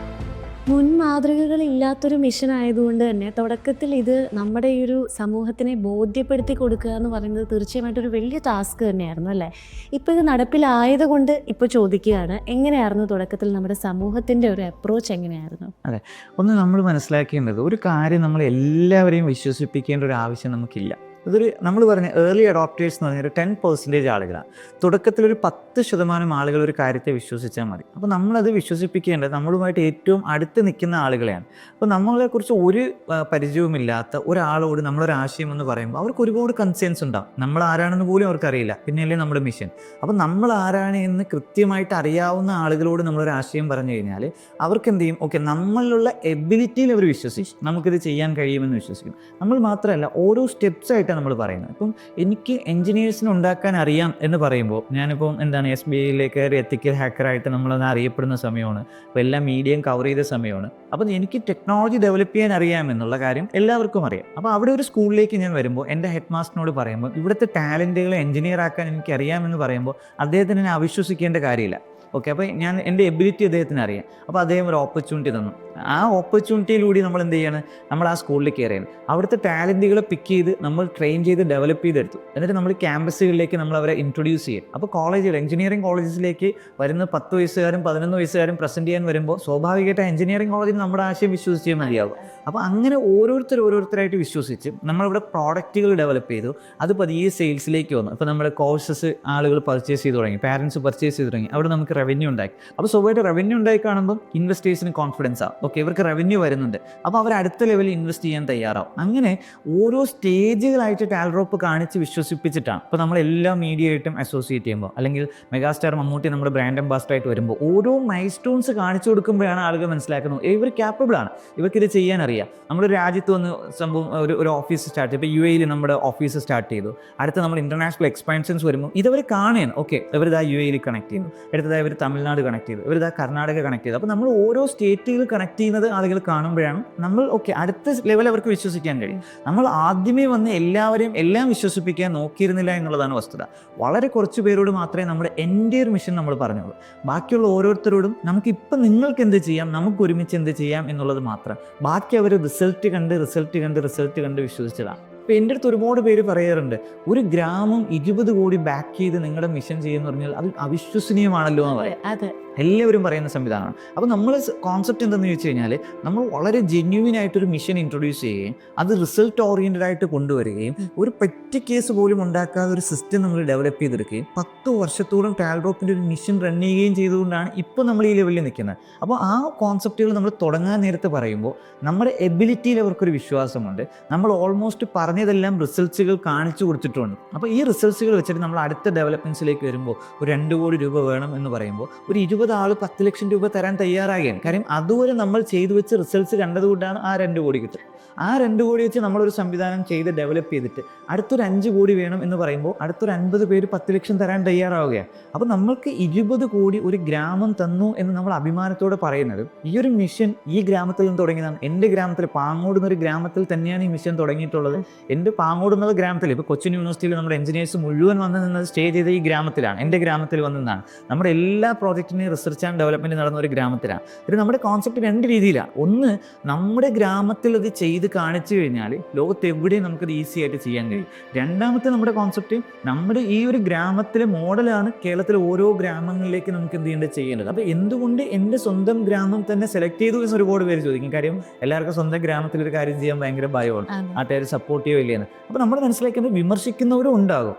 മുൻ മാതൃകകൾ ഇല്ലാത്തൊരു മിഷൻ ആയതുകൊണ്ട് തന്നെ തുടക്കത്തിൽ ഇത് നമ്മുടെ ഈ ഒരു സമൂഹത്തിനെ ബോധ്യപ്പെടുത്തി കൊടുക്കുക എന്ന് പറയുന്നത് തീർച്ചയായിട്ടും ഒരു വലിയ ടാസ്ക് തന്നെയായിരുന്നു അല്ലേ? ഇപ്പോൾ ഇത് നടപ്പിലായതുകൊണ്ട് ഇപ്പോൾ ചോദിക്കുകയാണ്, എങ്ങനെയായിരുന്നു തുടക്കത്തിൽ നമ്മുടെ സമൂഹത്തിൻ്റെ ഒരു അപ്രോച്ച് എങ്ങനെയായിരുന്നു? അതെ, ഒന്ന് നമ്മൾ മനസ്സിലാക്കേണ്ടത് ഒരു കാര്യം നമ്മൾ എല്ലാവരെയും വിശ്വസിപ്പിക്കേണ്ട ഒരു ആവശ്യം നമുക്കില്ല. ഇതൊരു നമ്മൾ പറഞ്ഞ ഏർലി അഡോപ്റ്റേഴ്സ് എന്ന് പറഞ്ഞാൽ 10% ആളുകളാണ്. തുടക്കത്തിലൊരു 10% ആളുകൾ ഒരു കാര്യത്തെ വിശ്വസിച്ചാൽ മതി. അപ്പോൾ നമ്മളത് വിശ്വസിപ്പിക്കേണ്ടത് നമ്മളുമായിട്ട് ഏറ്റവും അടുത്ത് നിൽക്കുന്ന ആളുകളെയാണ്. അപ്പോൾ നമ്മളെക്കുറിച്ച് ഒരു പരിചയവുമില്ലാത്ത ഒരാളോട് നമ്മളൊരു ആശയം എന്ന് പറയുമ്പോൾ അവർക്ക് ഒരുപാട് കൺസേൺസ് ഉണ്ടാവും. നമ്മൾ ആരാണെന്ന് പോലും അവർക്കറിയില്ല, പിന്നെയല്ലേ നമ്മുടെ മിഷൻ. അപ്പോൾ നമ്മൾ ആരാണ് എന്ന് കൃത്യമായിട്ട് അറിയാവുന്ന ആളുകളോട് നമ്മളൊരു ആശയം പറഞ്ഞു കഴിഞ്ഞാൽ അവർക്ക് എന്ത് ചെയ്യും, ഓക്കെ നമ്മളിലുള്ള എബിലിറ്റിയിൽ അവർ വിശ്വസിക്കും, നമുക്കിത് ചെയ്യാൻ കഴിയുമെന്ന് വിശ്വസിക്കും. നമ്മൾ മാത്രമല്ല ഓരോ സ്റ്റെപ്സായിട്ട് നമ്മൾ പറയുന്നത്. ഇപ്പം എനിക്ക് എൻജിനീയേഴ്സിന് ഉണ്ടാക്കാൻ അറിയാം എന്ന് പറയുമ്പോൾ ഞാനിപ്പം എന്താണ് SBIയിലേക്ക് ഒരു എത്തിക്കൽ ഹാക്കറായിട്ട് നമ്മളത് അറിയപ്പെടുന്ന സമയമാണ്. അപ്പോൾ എല്ലാ മീഡിയയും കവർ ചെയ്ത സമയമാണ്. അപ്പോൾ എനിക്ക് ടെക്നോളജി ഡെവലപ്പ് ചെയ്യാൻ അറിയാമെന്നുള്ള കാര്യം എല്ലാവർക്കും അറിയാം. അപ്പോൾ അവിടെ ഒരു സ്കൂളിലേക്ക് ഞാൻ വരുമ്പോൾ എൻ്റെ ഹെഡ് മാസ്റ്ററിനോട് പറയുമ്പോൾ ഇവിടുത്തെ ടാലൻറ്റുകളെ എഞ്ചിനീയർ ആക്കാൻ എനിക്ക് അറിയാമെന്ന് പറയുമ്പോൾ അദ്ദേഹത്തിന് എന്നെ അവിശ്വസിക്കേണ്ട കാര്യമില്ല. ഓക്കെ, അപ്പോൾ ഞാൻ എൻ്റെ എബിലിറ്റി അദ്ദേഹത്തിന് അറിയാം. അപ്പോൾ അദ്ദേഹം ഒരു ഓപ്പർച്യൂണിറ്റി തന്നു. ആ ഓപ്പർച്യൂണിറ്റിയിലൂടെ നമ്മൾ എന്ത് ചെയ്യാണ്, നമ്മൾ ആ സ്കൂളിൽ കയറിയാണ്. അവിടുത്തെ ടാലൻറ്റുകളെ പിക്ക് ചെയ്ത് നമ്മൾ ട്രെയിൻ ചെയ്ത് ഡെവലപ്പ് ചെയ്തെടുത്തു. എന്നിട്ട് നമ്മൾ ക്യാമ്പസുകളിലേക്ക് നമ്മൾ അവരെ ഇൻട്രൊഡ്യൂസ് ചെയ്യും. അപ്പോൾ കോളേജുകൾ എഞ്ചിനീയറിംഗ് കോളേജസിലേക്ക് വരുന്ന 10 വയസ്സുകാരും 11 വയസ്സുകാരും പ്രസൻറ്റ് ചെയ്യാൻ വരുമ്പോൾ സ്വാഭാവികമായിട്ട് എഞ്ചിനീയറിംഗ് കോളേജിൽ നമ്മുടെ ആശയം വിശ്വസിച്ചേ മതിയാകും. അപ്പോൾ അങ്ങനെ ഓരോരുത്തരായിട്ട് വിശ്വസിച്ച് നമ്മളിവിടെ പ്രോഡക്റ്റുകൾ ഡെവലപ്പ് ചെയ്തു. അത് പതിയെ സെയിൽസിലേക്ക് വന്നു. ഇപ്പോൾ നമ്മുടെ കോഴ്സസ് ആളുകൾ പർച്ചേസ് ചെയ്ത് തുടങ്ങി, പാരൻസ് പർച്ചേസ് ചെയ്ത് തുടങ്ങി. അവിടെ നമുക്ക് റവന്യൂ ഉണ്ടായി. അപ്പോൾ സ്വാഭാവികമായിട്ട് റവന്യൂ ഉണ്ടായി കാണുമ്പോൾ ഇൻവെസ്റ്റേഴ്സിന് കോൺഫിഡൻസ് ആവും. ഓക്കെ, ഇവർക്ക് റവന്യൂ വരുന്നുണ്ട്, അപ്പോൾ അവർ അടുത്ത ലെവലിൽ ഇൻവെസ്റ്റ് ചെയ്യാൻ തയ്യാറാവും. അങ്ങനെ ഓരോ സ്റ്റേജുകളായിട്ട് ടാൽറോപ്പ് കാണിച്ച് വിശ്വസിപ്പിച്ചിട്ടാണ് ഇപ്പോൾ നമ്മൾ എല്ലാ മീഡിയയായിട്ടും അസോസിയേറ്റ് ചെയ്യുമ്പോൾ, അല്ലെങ്കിൽ മെഗാസ്റ്റാർ മമ്മൂട്ടി നമ്മുടെ ബ്രാൻഡ് അംബാസിഡറായിട്ട് വരുമ്പോൾ ഓരോ മൈൽ സ്റ്റോൺസ് കാണിച്ചു കൊടുക്കുമ്പോഴാണ് ആളുകൾ മനസ്സിലാക്കുന്നത് ഇവർ ക്യാപ്പബിൾ ആണ്, ഇവർക്കിത് ചെയ്യാൻ അറിയാം. നമ്മുടെ രാജ്യത്ത് വന്ന് സംഭവം ഒരു ഓഫീസ് സ്റ്റാർട്ട് ചെയ്തു. ഇപ്പോൾ UAE നമ്മുടെ ഓഫീസ് സ്റ്റാർട്ട് ചെയ്തു. അടുത്ത് നമ്മൾ ഇൻ്റർനാഷണൽ എക്സ്പാൻഷൻസ് വരുമ്പോൾ ഇതവർ കാണുകയാണ്. ഓക്കെ, ഇവരിതാ UAE കണക്ട് ചെയ്തു, അടുത്തതായി ഇവർ തമിഴ്നാട് കണക്ട് ചെയ്തു, ഇവരിതാ കർണാടക കണക്ട് ചെയ്തു. അപ്പോൾ നമ്മൾ ഓരോ സ്റ്റേറ്റുകൾ കണക്ട് ചെയ്യുന്നത് ആളുകൾ കാണുമ്പോഴാണ് നമ്മൾ ഓക്കെ അടുത്ത ലെവൽ അവർക്ക് വിശ്വസിക്കാൻ കഴിയും. നമ്മൾ ആദ്യമേ വന്ന് എല്ലാവരെയും എല്ലാം വിശ്വസിപ്പിക്കാൻ നോക്കിയിരുന്നില്ല എന്നുള്ളതാണ് വസ്തുത. വളരെ കുറച്ച് പേരോട് മാത്രമേ നമ്മുടെ എൻ്റെയർ മിഷൻ നമ്മൾ പറഞ്ഞുള്ളൂ. ബാക്കിയുള്ള ഓരോരുത്തരോടും നമുക്കിപ്പം നിങ്ങൾക്ക് എന്ത് ചെയ്യാം, നമുക്ക് ഒരുമിച്ച് എന്ത് ചെയ്യാം എന്നുള്ളത് മാത്രം. ബാക്കി അവർ റിസൾട്ട് കണ്ട് വിശ്വസിച്ചതാണ്. ഇപ്പോൾ എൻ്റെ അടുത്ത് ഒരുപാട് പേര് പറയാറുണ്ട്, ഒരു ഗ്രാമം 20 കോടി ബാക്ക് ചെയ്ത് നിങ്ങളുടെ മിഷൻ ചെയ്യുമെന്ന് പറഞ്ഞാൽ അത് അവിശ്വസനീയമാണല്ലോ എന്ന് പറയാം. അതെ, എല്ലാവരും പറയുന്ന സംവിധാനമാണ്. അപ്പോൾ നമ്മൾ കോൺസെപ്റ്റ് എന്തെന്ന് ചോദിച്ചു കഴിഞ്ഞാൽ നമ്മൾ വളരെ ജെന്യൂൻ ആയിട്ടൊരു മിഷൻ ഇൻട്രൊഡ്യൂസ് ചെയ്യുകയും അത് റിസൾട്ട് ഓറിയൻറ്റഡ് ആയിട്ട് കൊണ്ടുവരികയും ഒരു പെറ്റ് കേസ് പോലും ഉണ്ടാക്കാതെ ഒരു സിസ്റ്റം നമ്മൾ ഡെവലപ്പ് ചെയ്തെടുക്കുകയും 10 വർഷത്തോളം ടാൽറോപ്പിൻ്റെ ഒരു മിഷൻ റൺ ചെയ്യുകയും ചെയ്തുകൊണ്ടാണ് ഇപ്പോൾ നമ്മൾ ഈ ലെവലിൽ നിൽക്കുന്നത്. അപ്പോൾ ആ കോൺസെപ്റ്റുകൾ നമ്മൾ തുടങ്ങാൻ നേരത്തെ പറയുമ്പോൾ നമ്മുടെ എബിലിറ്റിയിൽ അവർക്കൊരു വിശ്വാസമുണ്ട്. നമ്മൾ ഓൾമോസ്റ്റ് പറഞ്ഞതെല്ലാം റിസൾട്ട്സുകൾ കാണിച്ചു കൊടുത്തിട്ടുണ്ട്. അപ്പോൾ ഈ റിസൾട്ട്സുകൾ വെച്ചിട്ട് നമ്മൾ അടുത്ത ഡെവലപ്മെൻറ്റ്സിലേക്ക് വരുമ്പോൾ ഒരു 2 കോടി രൂപ വേണം എന്ന് പറയുമ്പോൾ ഒരു 20 ആൾ 10 ലക്ഷം രൂപ തരാൻ തയ്യാറാകുകയാണ്. കാര്യം അതുവരെ നമ്മൾ ചെയ്തു വെച്ച് റിസൾട്ട്സ് കണ്ടതുകൊണ്ടാണ് ആ 2 കോടി കിട്ടുന്നത്. ആ 2 കോടി വെച്ച് നമ്മളൊരു സംവിധാനം ചെയ്ത് ഡെവലപ്പ് ചെയ്തിട്ട് അടുത്തൊരു 5 കോടി വേണം എന്ന് പറയുമ്പോൾ അടുത്തൊരു 50 പേര് 10 ലക്ഷം തരാൻ തയ്യാറാവുകയാണ്. അപ്പോൾ നമ്മൾക്ക് 20 കോടി ഒരു ഗ്രാമം തന്നു എന്ന് നമ്മൾ അഭിമാനത്തോടെ പറയുന്നത് ഈ ഒരു മിഷൻ ഈ ഗ്രാമത്തിൽ നിന്ന് തുടങ്ങിയതാണ്. എൻ്റെ ഗ്രാമത്തിൽ പാങ്ങോട് എന്നൊരു ഗ്രാമത്തിൽ തന്നെയാണ് ഈ മിഷൻ തുടങ്ങിയിട്ടുള്ളത്. എൻ്റെ പാങ്ങോട് എന്നുള്ള ഗ്രാമത്തിൽ ഇപ്പോൾ കൊച്ചിൻ യൂണിവേഴ്സിറ്റിയിൽ നമ്മുടെ എഞ്ചിനീയേഴ്സ് മുഴുവൻ വന്ന് നിന്നത് സ്റ്റേ ചെയ്ത ഈ ഗ്രാമത്തിലാണ്, എൻ്റെ ഗ്രാമത്തിൽ വന്നതാണ്. നമ്മുടെ എല്ലാ പ്രോജക്റ്റിനെയും റിസർച്ച് ആൻഡ് ഡെവലപ്മെൻറ്റ് നടന്ന ഒരു ഗ്രാമത്തിലാണ്. ഇത് നമ്മുടെ കോൺസെപ്റ്റ് 2 രീതിയിലാണ്. ഒന്ന്, നമ്മുടെ ഗ്രാമത്തിൽ അത് ചെയ്ത് കാണിച്ചു കഴിഞ്ഞാൽ ലോകത്ത് എവിടെയും നമുക്കത് ഈസി ആയിട്ട് ചെയ്യാൻ കഴിയും. രണ്ടാമത്തെ നമ്മുടെ കോൺസെപ്റ്റ് നമ്മുടെ ഈ ഒരു ഗ്രാമത്തിലെ മോഡലാണ് കേരളത്തിലെ ഓരോ ഗ്രാമങ്ങളിലേക്ക് നമുക്ക് എന്ത് ചെയ്യേണ്ടത്. അപ്പോൾ എന്തുകൊണ്ട് എൻ്റെ സ്വന്തം ഗ്രാമം തന്നെ സെലക്ട് ചെയ്തു എന്ന് ഒരുപാട് പേര് ചോദിക്കും. കാര്യം എല്ലാവർക്കും സ്വന്തം ഗ്രാമത്തിൽ ഒരു കാര്യം ചെയ്യാൻ ഭയങ്കര ഭയമാണ്, നാട്ടുകാർ സപ്പോർട്ട് ചെയ്യുകയോ ഇല്ലെന്ന്. അപ്പോൾ നമ്മൾ മനസ്സിലാക്കുന്നത് വിമർശിക്കുന്നവരും ഉണ്ടാകും,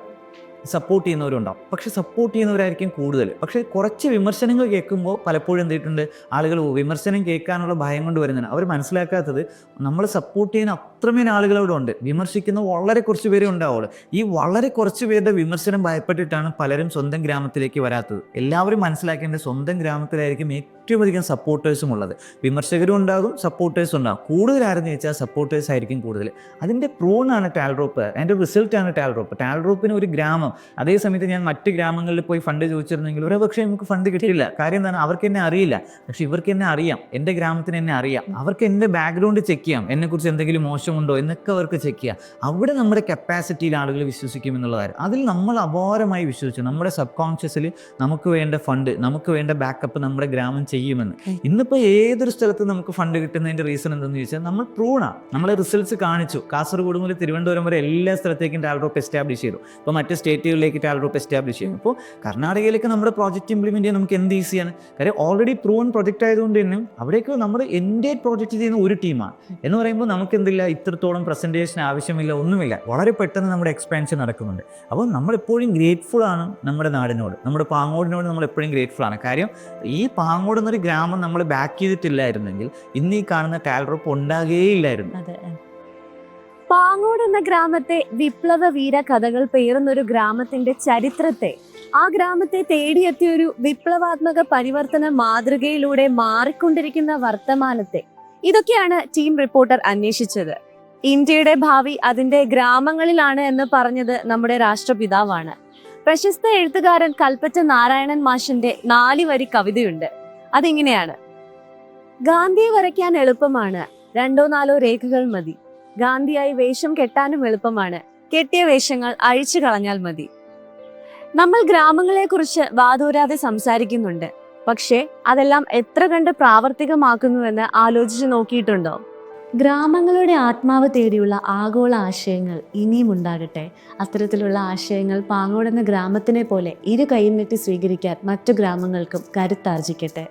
സപ്പോർട്ട് ചെയ്യുന്നവരുണ്ടാവും. പക്ഷേ സപ്പോർട്ട് ചെയ്യുന്നവരായിരിക്കും കൂടുതൽ. പക്ഷേ കുറച്ച് വിമർശനങ്ങൾ കേൾക്കുമ്പോൾ പലപ്പോഴും എന്തിട്ടുണ്ട് ആളുകൾ വിമർശനം കേൾക്കാനുള്ള ഭയം കൊണ്ട് വരുന്നതാണ്. അവർ മനസ്സിലാക്കാത്തത് നമ്മൾ സപ്പോർട്ട് ചെയ്യുന്ന അത്രമേൽ ആളുകളോട് ഉണ്ട്, വിമർശിക്കുന്ന വളരെ കുറച്ച് പേരേ ഉണ്ടാവുള്ളൂ. ഈ വളരെ കുറച്ച് പേരുടെ വിമർശനം ഭയപ്പെട്ടിട്ടാണ് പലരും സ്വന്തം ഗ്രാമത്തിലേക്ക് വരാത്തത്. എല്ലാവരും മനസ്സിലാക്കേണ്ടത് സ്വന്തം ഗ്രാമത്തിലായിരിക്കും ഏറ്റവും അധികം സപ്പോർട്ടേഴ്സും ഉള്ളത്. വിമർശകരും ഉണ്ടാകും, സപ്പോർട്ടേഴ്സും ഉണ്ടാകും. കൂടുതൽ ആരെന്ന് ചോദിച്ചാൽ സപ്പോർട്ടേഴ്സ് ആയിരിക്കും കൂടുതൽ. അതിൻ്റെ പ്രൂണാണ് ടാൽറോപ്പ്, അതിൻ്റെ റിസൾട്ടാണ് ടാൽറോപ്പ്. ടാൽറോപ്പിന് ഒരു ഗ്രാമം അതേ സമയത്ത് ഞാൻ മറ്റ് ഗ്രാമങ്ങളിൽ പോയി ഫണ്ട് ചോദിച്ചിരുന്നെങ്കിൽ ഒരു പക്ഷേ നമുക്ക് ഫണ്ട് കിട്ടില്ല. കാര്യം എന്താണ്, അവർക്ക് എന്നെ അറിയില്ല. പക്ഷെ ഇവർക്ക് എന്നെ അറിയാം, എൻ്റെ ഗ്രാമത്തിന് എന്നെ അറിയാം. അവർക്ക് എൻ്റെ ബാക്ക്ഗ്രൗണ്ട് ചെക്ക് ചെയ്യാം, എന്നെക്കുറിച്ച് എന്തെങ്കിലും മോശമുണ്ടോ എന്നൊക്കെ അവർക്ക് ചെക്ക് ചെയ്യാം. അവിടെ നമ്മുടെ കപ്പാസിറ്റിയിൽ ആളുകൾ വിശ്വസിക്കുമെന്നുള്ള കാര്യം അതിൽ നമ്മൾ അപാരമായി വിശ്വസിച്ചു. നമ്മുടെ സബ് കോൺഷ്യസിൽ നമുക്ക് വേണ്ട ഫണ്ട്, നമുക്ക് വേണ്ട ബാക്കപ്പ് നമ്മുടെ ഗ്രാമം ചെയ്യുമെന്ന്. ഇന്നിപ്പോൾ ഏതൊരു സ്ഥലത്ത് നമുക്ക് ഫണ്ട് കിട്ടുന്നതിൻ്റെ റീസൺ എന്തെന്ന് ചോദിച്ചാൽ നമ്മൾ പ്രൂണാണ്, നമ്മളെ റിസൾട്ട്സ് കാണിച്ചു. കാസർഗോഡ് മുതൽ തിരുവനന്തപുരം വരെ എല്ലാ സ്ഥലത്തേക്കും ടാൽറോപ്പ് എസ്റ്റാബ്ലിഷ് ചെയ്തു. ഇപ്പോൾ മറ്റ് സ്റ്റേറ്റുകളിലേക്ക് ടാൽറോപ്പ് എസ്റ്റാബ്ലിഷ് ചെയ്യും. അപ്പോൾ കർണാടകയിലേക്ക് നമ്മുടെ പ്രോജക്റ്റ് ഇംപ്ലിമെൻറ്റ് ചെയ്യാൻ നമുക്ക് എന്ത് ഈസിയാണ്. കാര്യം ഓൾറെഡി പ്രൂവൺ പ്രൊജക്റ്റ് ആയതുകൊണ്ട് തന്നെ അവിടേക്ക് നമ്മൾ എൻ്റെ പ്രോജക്റ്റ് ചെയ്യുന്ന ഒരു ടീമാണ് എന്ന് പറയുമ്പോൾ നമുക്ക് എന്തില്ല, ഇത്രത്തോളം പ്രസൻറ്റേഷൻ ആവശ്യമില്ല, ഒന്നുമില്ല. വളരെ പെട്ടെന്ന് നമ്മുടെ എക്സ്പാൻഷൻ നടക്കുന്നുണ്ട്. അപ്പോൾ നമ്മളെപ്പോഴും ഗ്രേറ്റ്ഫുൾ ആണ് നമ്മുടെ നാടിനോട്, നമ്മുടെ പാങ്ങോടിനോട് നമ്മൾ എപ്പോഴും ഗ്രേറ്റ്ഫുൾ ആണ്. കാര്യം ഈ പാങ്ങോട് എന്നൊരു ഗ്രാമം നമ്മൾ ബാക്ക് ചെയ്തിട്ടില്ലായിരുന്നെങ്കിൽ ഇന്ന് ഈ കാണുന്ന ടാൽറോപ്പ് ഉണ്ടാകുകയില്ലായിരുന്നു. പാങ്ങോട് എന്ന ഗ്രാമത്തെ വിപ്ലവ വീര കഥകൾ പേറുന്നൊരു ഗ്രാമത്തിന്റെ ചരിത്രത്തെ, ആ ഗ്രാമത്തെ തേടിയെത്തിയ ഒരു വിപ്ലവാത്മക പരിവർത്തന മാതൃകയിലൂടെ മാറിക്കൊണ്ടിരിക്കുന്ന വർത്തമാനത്തെ, ഇതൊക്കെയാണ് ടീം റിപ്പോർട്ടർ അന്വേഷിച്ചത്. ഇന്ത്യയുടെ ഭാവി അതിന്റെ ഗ്രാമങ്ങളിലാണ് എന്ന് പറഞ്ഞത് നമ്മുടെ രാഷ്ട്രപിതാവാണ്. പ്രശസ്ത എഴുത്തുകാരൻ കൽപ്പറ്റ നാരായണൻ മാഷിന്റെ 4 വരി കവിതയുണ്ട്. അതിങ്ങനെയാണ്: ഗാന്ധിയെ വരയ്ക്കാൻ എളുപ്പമാണ്, 2-4 രേഖകൾ മതി. ഗാന്ധിയായി വേഷം കെട്ടാനും എളുപ്പമാണ്, കെട്ടിയ വേഷങ്ങൾ അഴിച്ചു കളഞ്ഞാൽ മതി. നമ്മൾ ഗ്രാമങ്ങളെക്കുറിച്ച് വാതോരാതെ സംസാരിക്കുന്നുണ്ട്. പക്ഷേ അതെല്ലാം എത്ര കണ്ട് പ്രാവർത്തികമാക്കുന്നുവെന്ന് ആലോചിച്ച് നോക്കിയിട്ടുണ്ടോ? ഗ്രാമങ്ങളുടെ ആത്മാവ് തേടിയുള്ള ആഗോള ആശയങ്ങൾ ഇനിയും ഉണ്ടാകട്ടെ. അത്തരത്തിലുള്ള ആശയങ്ങൾ പാങ്ങോടെന്ന ഗ്രാമത്തിനെ പോലെ ഇരു കൈയും നീട്ടി സ്വീകരിക്കാൻ മറ്റു ഗ്രാമങ്ങൾക്കും കരുത്താർജിക്കട്ടെ.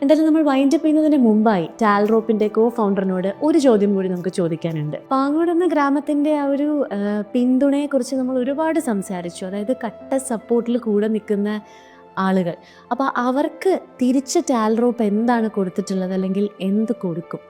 എന്തായാലും നമ്മൾ വൈൻഡപ്പ് ചെയ്യുന്നതിന് മുമ്പായി ടാൽറോപ്പിന്റെ കോ ഫൗണ്ടറിനോട് ഒരു ചോദ്യം കൂടി നമുക്ക് ചോദിക്കാനുണ്ട്. പാങ്ങോട് എന്ന ഗ്രാമത്തിന്റെ ആ ഒരു പിന്തുണയെ കുറിച്ച് നമ്മൾ ഒരുപാട് സംസാരിച്ചു. അതായത് കട്ട സപ്പോർട്ടിൽ കൂടെ നിൽക്കുന്ന ആളുകൾ. അപ്പോൾ അവർക്ക് തിരിച്ച് ടാൽറോപ്പ് എന്താണ് കൊടുത്തിട്ടുള്ളത്, അല്ലെങ്കിൽ എന്ത് കൊടുക്കും?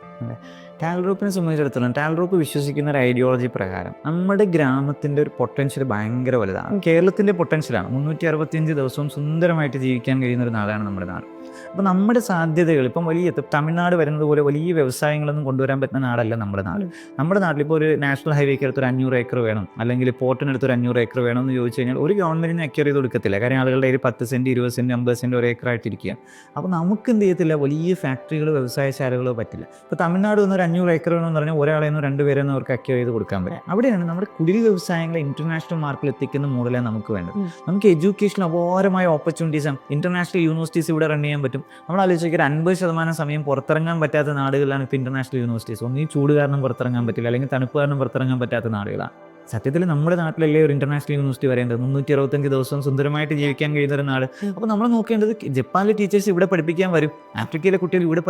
ടാൽറോപ്പിനെ സംബന്ധിച്ചിടത്തോളം ടാൽറോപ്പ് വിശ്വസിക്കുന്ന ഒരു ഐഡിയോളജി പ്രകാരം നമ്മുടെ ഗ്രാമത്തിൻ്റെ ഒരു പൊട്ടൻഷ്യൽ ഭയങ്കര വലുതാണ്. കേരളത്തിൻ്റെ പൊട്ടൻഷ്യലാണ്. 365 ദിവസവും സുന്ദരമായിട്ട് ജീവിക്കാൻ കഴിയുന്ന ഒരു നാടാണ് നമ്മുടെ നാട്. അപ്പോൾ നമ്മുടെ സാധ്യതകൾ ഇപ്പം വലിയ തമിഴ്നാട് വരുന്നത് പോലെ വലിയ വ്യവസായങ്ങളൊന്നും കൊണ്ടുവരാൻ പറ്റുന്ന നാടല്ല നമ്മുടെ നാട്. നമ്മുടെ നാട്ടിലിപ്പോൾ ഒരു നാഷണൽ ഹൈവേക്ക് അടുത്തൊരു 500 ഏക്കർ വേണം, അല്ലെങ്കിൽ പോർട്ടിനടുത്തൊരു 500 ഏക്കർ വേണമെന്ന് ചോദിച്ചു കഴിഞ്ഞാൽ ഒരു ഗവൺമെൻറ്റിന് അക്വയർ ചെയ്ത് കൊടുക്കത്തില്ല. കാര്യം ആളുകളുടെ ഒരു 10 സെൻറ്റ് 20 സെൻറ്റ് 50 സെൻറ്റ് ഒരു ഏക്കറായിട്ടിരിക്കുക. അപ്പോൾ നമുക്ക് എന്ത് ചെയ്യത്തില്ല, വലിയ ഫാക്ടറികളോ വ്യവസായശാലകളോ പറ്റില്ല. ഇപ്പോൾ തമിഴ്നാട് വന്നൊരു 500 ഏക്കർ വേണമെന്ന് പറഞ്ഞാൽ ഒരാളെന്നോ 2 പേരെന്നോ അവർക്ക് അക്വയർ ചെയ്ത് കൊടുക്കാൻ പറ്റും. അവിടെയാണ് നമ്മുടെ കുടിൽ വ്യവസായങ്ങളെ ഇൻ്റർനാഷണൽ മാർക്കറ്റിൽ എത്തിക്കുന്ന മോഡലാണ് നമുക്ക് വേണ്ടത്. നമുക്ക് എഡ്യൂക്കേഷനിൽ അപാരമായ ഓപ്പർച്യൂണിറ്റീസാണ്. ഇൻ്റർനാഷണൽ യൂണിവേഴ്സിറ്റീസ് ഇവിടെ റൺ ചെയ്യാൻ പറ്റും. നമ്മൾ ആലോചിക്കുക, 50% സമയം പുറത്തിറങ്ങാൻ പറ്റാത്ത നാടുകളിലാണ് ഇപ്പോൾ ഇൻ്റർനാഷണൽ യൂണിവേഴ്സിറ്റീസ്. ഒന്നീ ചൂട് കാരണം പുറത്തിറങ്ങാൻ പറ്റില്ല, അല്ലെങ്കിൽ തണുപ്പ് കാരണം പുറത്തിറങ്ങാൻ പറ്റാത്ത നാടുകളാണ്. സത്യത്തിൽ നമ്മുടെ നാട്ടിലല്ലേ ഒരു ഇൻ്റർനാഷണൽ യൂണിവേഴ്സിറ്റി വരേണ്ടത്. 365 ദിവസവും സുന്ദരമായിട്ട് ജീവിക്കാൻ കഴിയുന്ന ഒരു നാട്. അപ്പോൾ നമ്മൾ നോക്കേണ്ടത് ജപ്പാനിലെ ടീച്ചേഴ്സ് ഇവിടെ പഠിപ്പിക്കാൻ വരും, ആഫ്രിക്കയിലെ കുട്ടികൾ ഇവിടെ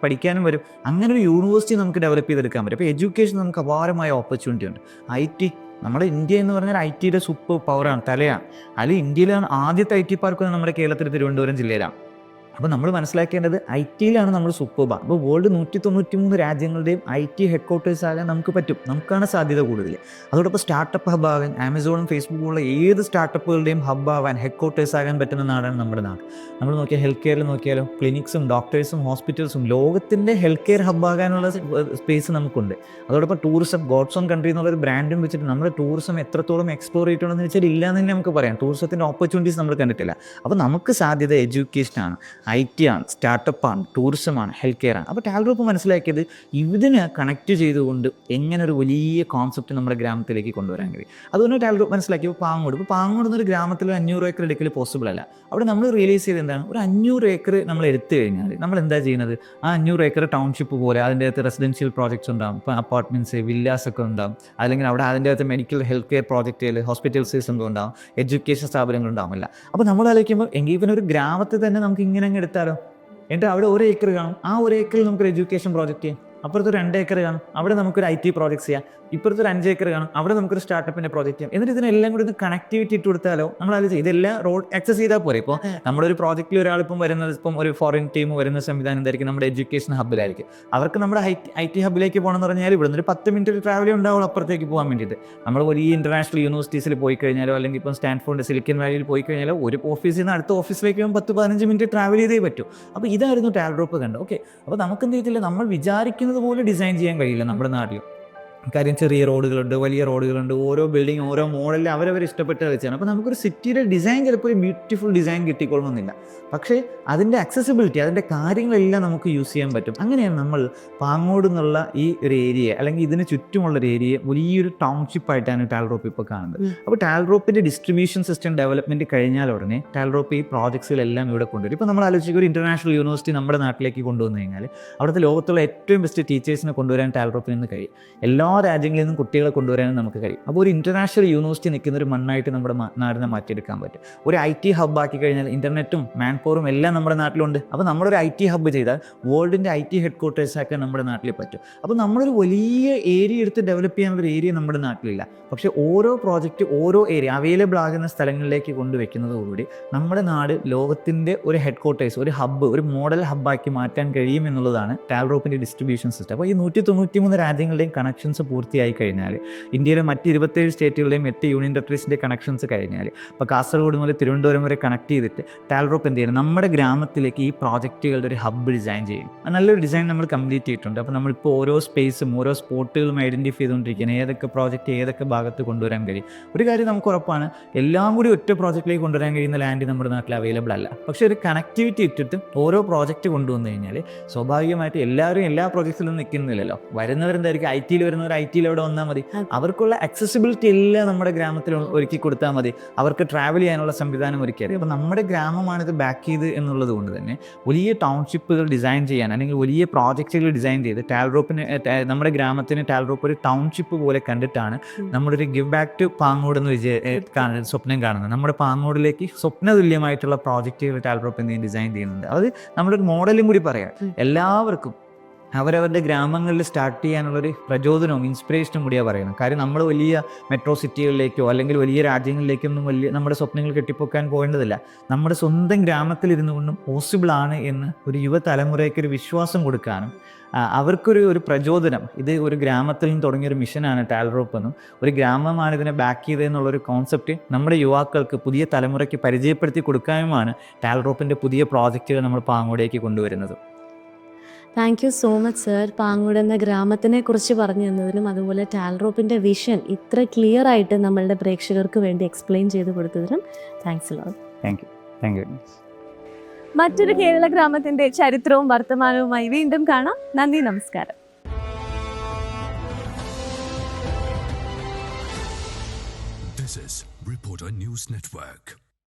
പഠിക്കാനും വരും. അങ്ങനെ ഒരു യൂണിവേഴ്സിറ്റി നമുക്ക് ഡെവലപ്പ് ചെയ്തെടുക്കാൻ പറ്റും. അപ്പോൾ എഡ്യൂക്കേഷൻ നമുക്ക് അപാരമായ ഓപ്പർച്യൂണിറ്റി ഉണ്ട്. IT, നമ്മുടെ ഇന്ത്യ എന്ന് പറഞ്ഞാൽ ITയുടെ സൂപ്പർ പവറാണ്, തലയാണ്. അതിൽ ഇന്ത്യയിലാണ് ആദ്യത്തെ IT പാർക്ക് നമ്മുടെ കേരളത്തിൽ തിരുവനന്തപുരം ജില്ലയിലാണ്. അപ്പോൾ നമ്മൾ മനസ്സിലാക്കേണ്ടത് ITയിലാണ് നമ്മൾ സൂപ്പർബാ. അപ്പോൾ വേൾഡ് 193 രാജ്യങ്ങളുടെയും IT ഹെഡ് ക്വാർട്ടേഴ്സ് ആകാൻ നമുക്ക് പറ്റും. നമുക്കാണ് സാധ്യത കൂടുതൽ. അതോടൊപ്പം സ്റ്റാർട്ടപ്പ് ഹബ്ബാകാൻ, ആമസോണും ഫേസ്ബുക്കുമുള്ള ഏത് സ്റ്റാർട്ടപ്പുകളുടെയും ഹബ്ബാവാൻ, ഹെഡ് ക്വാർട്ടേഴ്സ് ആകാൻ പറ്റുന്ന നാടാണ് നമ്മുടെ നാട്. നമ്മൾ നോക്കിയാൽ ഹെൽത്ത് കെയറിൽ നോക്കിയാലും ക്ലിനിക്സും ഡോക്ടേഴ്സും ഹോസ്പിറ്റൽസും ലോകത്തിൻ്റെ ഹെൽത്ത് കെയർ ഹബ്ബാകാനുള്ള സ്പേസ് നമുക്കുണ്ട്. അതോടൊപ്പം ടൂറിസം, ഗോഡ്സ് ഓൺ കൺട്രി എന്നുള്ളൊരു ബ്രാൻഡും വെച്ചിട്ട് നമ്മുടെ ടൂറിസം എത്രത്തോളം എക്സ്പ്ലോർ ചെയ്തിട്ടുണ്ടെന്ന് വെച്ചാൽ ഇല്ലാന്ന് തന്നെ നമുക്ക് പറയാം. ടൂറിസത്തിൻ്റെ ഓപ്പർച്യൂണിറ്റീസ് നമ്മൾ കണ്ടിട്ടില്ല. അപ്പോൾ നമുക്ക് സാധ്യത എഡ്യൂക്കേഷനാണ്, IT ആണ്, സ്റ്റാർട്ടപ്പാണ്, ടൂറിസമാണ്, ഹെൽത്ത് കെയർ ആണ്. അപ്പോൾ ടാൽറോപ്പ് മനസ്സിലാക്കിയത് ഇതിനെ കണക്ട് ചെയ്തുകൊണ്ട് എങ്ങനെ ഒരു വലിയ കോൺസെപ്റ്റ് നമ്മുടെ ഗ്രാമത്തിലേക്ക് കൊണ്ടുവരാൻ കഴിയും. അതുകൊണ്ട് ടാൽറോപ്പ് മനസ്സിലാക്കിയപ്പോൾ പാങ്ങോട് എന്നൊരു ഗ്രാമത്തിൽ 500 ഏക്കർ എടുക്കൽ പോസിബിൾ അല്ല. അവിടെ നമ്മൾ റിയലൈസ് ചെയ്ത് എന്താണ്, ഒരു 500 ഏക്കർ നമ്മൾ എടുത്തു കഴിഞ്ഞാൽ നമ്മൾ എന്താ ചെയ്യുന്നത്, ആ 500 ഏക്കർ ടൗൺഷിപ്പ് പോലെ അതിൻ്റെ അകത്ത് റെസിഡൻഷ്യൽ പ്രോജക്ട്സ് ഉണ്ടാകും. ഇപ്പോൾ അപ്പാർട്ട്മെൻറ്റ്സ്, വില്ലാസ് ഒക്കെ ഉണ്ടാകും. അല്ലെങ്കിൽ അവിടെ അതിൻ്റെ അകത്ത് മെഡിക്കൽ ഹെൽത്ത് കെയർ പ്രോജക്റ്റുകൾ, ഹോസ്പിറ്റൽസ് ഉണ്ടാകും, എഡ്യൂക്കേഷൻ സ്ഥാപനങ്ങളുണ്ടാവില്ല. അപ്പോൾ നമ്മൾ ആലോചിക്കുമ്പോൾ എങ്കിൽ ഇവൻ ഒരു ഗ്രാമത്തിൽ തന്നെ നമുക്ക് ഇങ്ങനെ അങ്ങ് എടുത്താലോ. എന്നിട്ട് അവിടെ 1 ഏക്കർ കാണും, ആ 1 ഏക്കറിൽ നമുക്കൊരു എഡ്യൂക്കേഷൻ പ്രോജക്റ്റ് ചെയ്യാം. അപ്പുറത്തൊരു 2 ഏക്കർ കാണും, അവിടെ നമുക്കൊരു IT പ്രോജക്ട്സ് ചെയ്യാം. ഇപ്പുറത്തൊരു 5 ഏക്കർ കാണും, അവിടെ നമുക്കൊരു സ്റ്റാർട്ടപ്പിൻ്റെ പ്രോജക്റ്റ് ചെയ്യാം. എന്നിട്ട് ഇതിനെല്ലാം കൂടി ഒന്ന് കണക്ടിവിറ്റി ഇട്ട് കൊടുത്താലോ. നമ്മൾ ആലോചിച്ച് ഇതെല്ലാം റോഡ് ആക്സസ് ചെയ്താൽ പോരെ. ഇപ്പോൾ നമ്മുടെ ഒരു പ്രോജക്റ്റിൽ ഒരാളിപ്പം വരുന്നത്, ഇപ്പം ഒരു ഫോറിൻ ടീം വരുന്ന സംവിധാനം എന്തായിരിക്കും, നമ്മുടെ എഡ്യൂക്കേഷൻ ഹബ്ബിലായിരിക്കും. അവർക്ക് നമ്മുടെ IT ഹബ്ബിലേക്ക് പോകണമെന്ന് പറഞ്ഞാൽ ഇവിടെ നിന്ന് 10 മിനിറ്റ് ട്രാവലേ ഉണ്ടാവുള്ളൂ അപ്പുറത്തേക്ക് പോകാൻ വേണ്ടിയിട്ട്. നമ്മൾ വലിയ ഇൻ്റർനാഷണൽ യൂണിവേഴ്സിറ്റീസിൽ പോയി കഴിഞ്ഞാലോ, അല്ലെങ്കിൽ ഇപ്പം സ്റ്റാൻഫോർഡ്, സിലിക്കൻ വാലിയിൽ പോയി കഴിഞ്ഞാലോ, ഒരു ഓഫീസിൽ നിന്ന് അടുത്ത ഓഫീസിലേക്ക് 10-15 മിനിറ്റ് ട്രാവൽ ചെയ്തേ പറ്റൂ. അപ്പോൾ ഇതായിരുന്നു ടാൽറോപ്പ് കണ്ടത്. ഓക്കെ, അപ്പോൾ നമുക്ക് എന്ത് ചെയ്തില്ല, നമ്മൾ വിചാരിക്കുന്നത് പോലെ ഡിസൈൻ ചെയ്യാൻ കഴിയില്ല നമ്മുടെ നാട്ടിൽ. കാര്യം ചെറിയ റോഡുകളുണ്ട്, വലിയ റോഡുകളുണ്ട്, ഓരോ ബിൽഡിംഗ് ഓരോ മോഡലിൽ അവരവർ ഇഷ്ടപ്പെട്ട് വെച്ചാണ്. അപ്പോൾ നമുക്കൊരു സിറ്റിയുടെ ഡിസൈൻ ചിലപ്പോൾ ഒരു ബ്യൂട്ടിഫുൾ ഡിസൈൻ കിട്ടിക്കൊള്ളണമെന്നില്ല, പക്ഷേ അതിൻ്റെ അക്സസിബിലിറ്റി, അതിൻ്റെ കാര്യങ്ങളെല്ലാം നമുക്ക് യൂസ് ചെയ്യാൻ പറ്റും. അങ്ങനെയാണ് നമ്മൾ പാങ്ങോട് എന്നുള്ള ഈ ഒരു ഏരിയ അല്ലെങ്കിൽ ഇതിന് ചുറ്റുമുള്ളൊരു ഏരിയ വലിയൊരു ടൗൺഷിപ്പായിട്ടാണ് ടാൽറോപ്പ് ഇപ്പോൾ കാണുന്നത്. അപ്പോൾ ടാൽറോപ്പിൻ്റെ ഡിസ്ട്രിബ്യൂഷൻ സിസ്റ്റം ഡെവലപ്മെൻറ്റ് കഴിഞ്ഞാൽ ഉടനെ ടാൽറോപ്പ് ഈ പ്രോജക്ട്സുകളെല്ലാം ഇവിടെ കൊണ്ടുവരും. ഇപ്പോൾ നമ്മൾ ആലോചിക്കുക ഒരു ഇൻ്റർനാഷണൽ യൂണിവേഴ്സിറ്റി നമ്മുടെ നാട്ടിലേക്ക് കൊണ്ടുവന്നു കഴിഞ്ഞാൽ അവിടുത്തെ ലോകത്തുള്ള ഏറ്റവും ബെസ്റ്റ് ടീച്ചേഴ്സിനെ കൊണ്ടുവരാൻ ടാൽറോപ്പിൽ നിന്ന് കഴിയും. എല്ലാ രാജ്യങ്ങളിൽ നിന്നും കുട്ടികളെ കൊണ്ടുവരാനും നമുക്ക് കഴിയും. അപ്പോൾ ഒരു ഇൻ്റർനാഷണൽ യൂണിവേഴ്സിറ്റി നിൽക്കുന്ന ഒരു മണ്ണായിട്ട് നമ്മുടെ നാടിനെ മാറ്റിയെടുക്കാൻ പറ്റും. ഒരു IT ഹബ്ബാക്കി കഴിഞ്ഞാൽ ഇൻ്റർനെറ്റും മാൻ പവറും എല്ലാം നമ്മുടെ നാട്ടിലുണ്ട്. അപ്പോൾ നമ്മളൊരു IT ഹബ്ബ് ചെയ്താൽ വേൾഡിൻ്റെ IT ഹെഡ് ക്വാർട്ടേഴ്സ് ആക്കാൻ നമ്മുടെ നാട്ടിൽ പറ്റും. അപ്പോൾ നമ്മളൊരു വലിയ ഏരിയ എടുത്ത് ഡെവലപ്പ് ചെയ്യാനുള്ള ഏരിയ നമ്മുടെ നാട്ടിലില്ല. പക്ഷേ ഓരോ പ്രോജക്റ്റ് ഓരോ ഏരിയ അവൈലബിൾ ആകുന്ന സ്ഥലങ്ങളിലേക്ക് കൊണ്ടുവയ്ക്കുന്നതോടുകൂടി നമ്മുടെ നാട് ലോകത്തിൻ്റെ ഒരു ഹെഡ് ക്വാർട്ടേഴ്സ്, ഒരു ഹബ്ബ്, ഒരു മോഡൽ ഹബ്ബാക്കി മാറ്റാൻ കഴിയും എന്നുള്ളതാണ് ടാൽറോപ്പിൻ്റെ ഡിസ്ട്രിബ്യൂഷൻ സിസ്റ്റം. അപ്പോൾ ഈ 193 രാജ്യങ്ങളുടെയും കണക്ഷൻസ് പൂർത്തിയായി കഴിഞ്ഞാൽ, ഇന്ത്യയിലെ മറ്റ് 27 സ്റ്റേറ്റുകളുടെയും 8 യൂണിയൻ ടെറിട്ടറീസിൻ്റെ കണക്ഷൻസ് കഴിഞ്ഞാൽ, ഇപ്പോൾ കാസർഗോഡ് മുതൽ തിരുവനന്തപുരം വരെ കണക്ട് ചെയ്തിട്ട് ടാൽറോപ്പ് എന്ത് ചെയ്യണം, നമ്മുടെ ഗ്രാമത്തിലേക്ക് ഈ പ്രോജക്റ്റുകളുടെ ഒരു ഹബ്ബ് ഡിസൈൻ ചെയ്യും. നല്ലൊരു ഡിസൈൻ നമ്മൾ കംപ്ലീറ്റ് ചെയ്തിട്ടുണ്ട്. അപ്പോൾ നമ്മളിപ്പോൾ ഓരോ സ്പേസും ഓരോ സ്പോട്ടുകളും ഐഡൻറ്റിഫൈ ചെയ്തുകൊണ്ടിരിക്കുകയാണ്, ഏതൊക്കെ പ്രോജക്റ്റ് ഏതൊക്കെ ഭാഗത്ത് കൊണ്ടുവരാൻ കഴിയും. ഒരു കാര്യം നമുക്ക് ഉറപ്പാണ്, എല്ലാം കൂടി ഒറ്റ പ്രോജക്റ്റിലേക്ക് കൊണ്ടുവരാൻ കഴിയുന്ന ലാൻഡ് നമ്മുടെ നാട്ടിൽ അവൈലബിൾ അല്ല. പക്ഷേ ഒരു കണക്ടിവിറ്റി ഇട്ടിട്ട് ഓരോ പ്രോജക്റ്റ് കൊണ്ടുവന്നു കഴിഞ്ഞാൽ സ്വാഭാവികമായിട്ട് എല്ലാവരും എല്ലാ പ്രോജക്റ്റിലും നിൽക്കുന്നില്ലല്ലോ. വരുന്നവരെന്തായിരിക്കും, IT വരുന്നവർ IT അവിടെ വന്നാൽ മതി. അവർക്കുള്ള അക്സസിബിലിറ്റി എല്ലാം നമ്മുടെ ഗ്രാമത്തിൽ ഒരുക്കി കൊടുത്താൽ മതി. അവർക്ക് ട്രാവൽ ചെയ്യാനുള്ള സംവിധാനം ഒരുക്കിയത്. അപ്പോൾ നമ്മുടെ ഗ്രാമമാണിത് ബാക്ക് ചെയ്ത് എന്നുള്ളത് കൊണ്ട് തന്നെ വലിയ ടൗൺഷിപ്പുകൾ ഡിസൈൻ ചെയ്യാൻ അല്ലെങ്കിൽ വലിയ പ്രോജക്റ്റുകൾ ഡിസൈൻ ചെയ്ത് നമ്മുടെ ഗ്രാമത്തിന് ടാൽറോപ്പ് ഒരു ടൗൺഷിപ്പ് പോലെ കണ്ടിട്ടാണ് നമ്മളൊരു ഗിവ് ബാക്ക് ടു പാങ്ങോട് എന്ന് സ്വപ്നം കാണുന്നത്. നമ്മുടെ പാങ്ങോടിലേക്ക് സ്വപ്നതുല്യമായിട്ടുള്ള പ്രോജക്റ്റുകൾ ടാൽറോപ്പ് എന്തെങ്കിലും ഡിസൈൻ ചെയ്യുന്നുണ്ട്. അത് നമ്മളൊരു മോഡലും കൂടി പറയാം. എല്ലാവർക്കും അവരവരുടെ ഗ്രാമങ്ങളിൽ സ്റ്റാർട്ട് ചെയ്യാനുള്ളൊരു പ്രചോദനവും ഇൻസ്പിറേഷനും കൂടിയാണ് പറയുന്നത്. കാര്യം നമ്മൾ വലിയ മെട്രോ സിറ്റികളിലേക്കോ അല്ലെങ്കിൽ വലിയ രാജ്യങ്ങളിലേക്കൊന്നും നമ്മുടെ സ്വപ്നങ്ങൾ കെട്ടിപ്പൊക്കാൻ പോകേണ്ടതില്ല. നമ്മുടെ സ്വന്തം ഗ്രാമത്തിലിരുന്നു കൊണ്ടും പോസിബിളാണ് എന്ന് ഒരു യുവതലമുറയ്ക്കൊരു വിശ്വാസം കൊടുക്കാനും അവർക്കൊരു പ്രചോദനം, ഇത് ഒരു ഗ്രാമത്തിൽ നിന്ന് തുടങ്ങിയൊരു മിഷനാണ് ടാൽറോപ്പ് എന്നും ഒരു ഗ്രാമമാണ് ഇതിനെ ബാക്ക് ചെയ്തതെന്നുള്ളൊരു കോൺസെപ്റ്റ് നമ്മുടെ യുവാക്കൾക്ക്, പുതിയ തലമുറയ്ക്ക് പരിചയപ്പെടുത്തി കൊടുക്കാനുമാണ് ടാൽറോപ്പിൻ്റെ പുതിയ പ്രോജക്റ്റുകൾ നമ്മൾ പാങ്ങോടേക്ക് കൊണ്ടുവരുന്നത്. Thank you so much sir. Pangode എന്ന ഗ്രാമത്തിനെ കുറിച്ച് പറഞ്ഞു തന്നതിനും അതുപോലെ ടാൽറോപ്പിൻ്റെ വിഷൻ ഇത്ര ക്ലിയർ ആയിട്ട് നമ്മളുടെ പ്രേക്ഷകർക്ക് വേണ്ടി എക്സ്പ്ലെയിൻ ചെയ്ത് കൊടുത്തതിനും താങ്ക്സ് ലോട്ട്. Thank you. മറ്റൊരു കേരള ഗ്രാമത്തിൻ്റെ ചരിത്രവും വർത്തമാനവുമായി വീണ്ടും കാണാം. നന്ദി, നമസ്കാരം. This is Reporter News Network.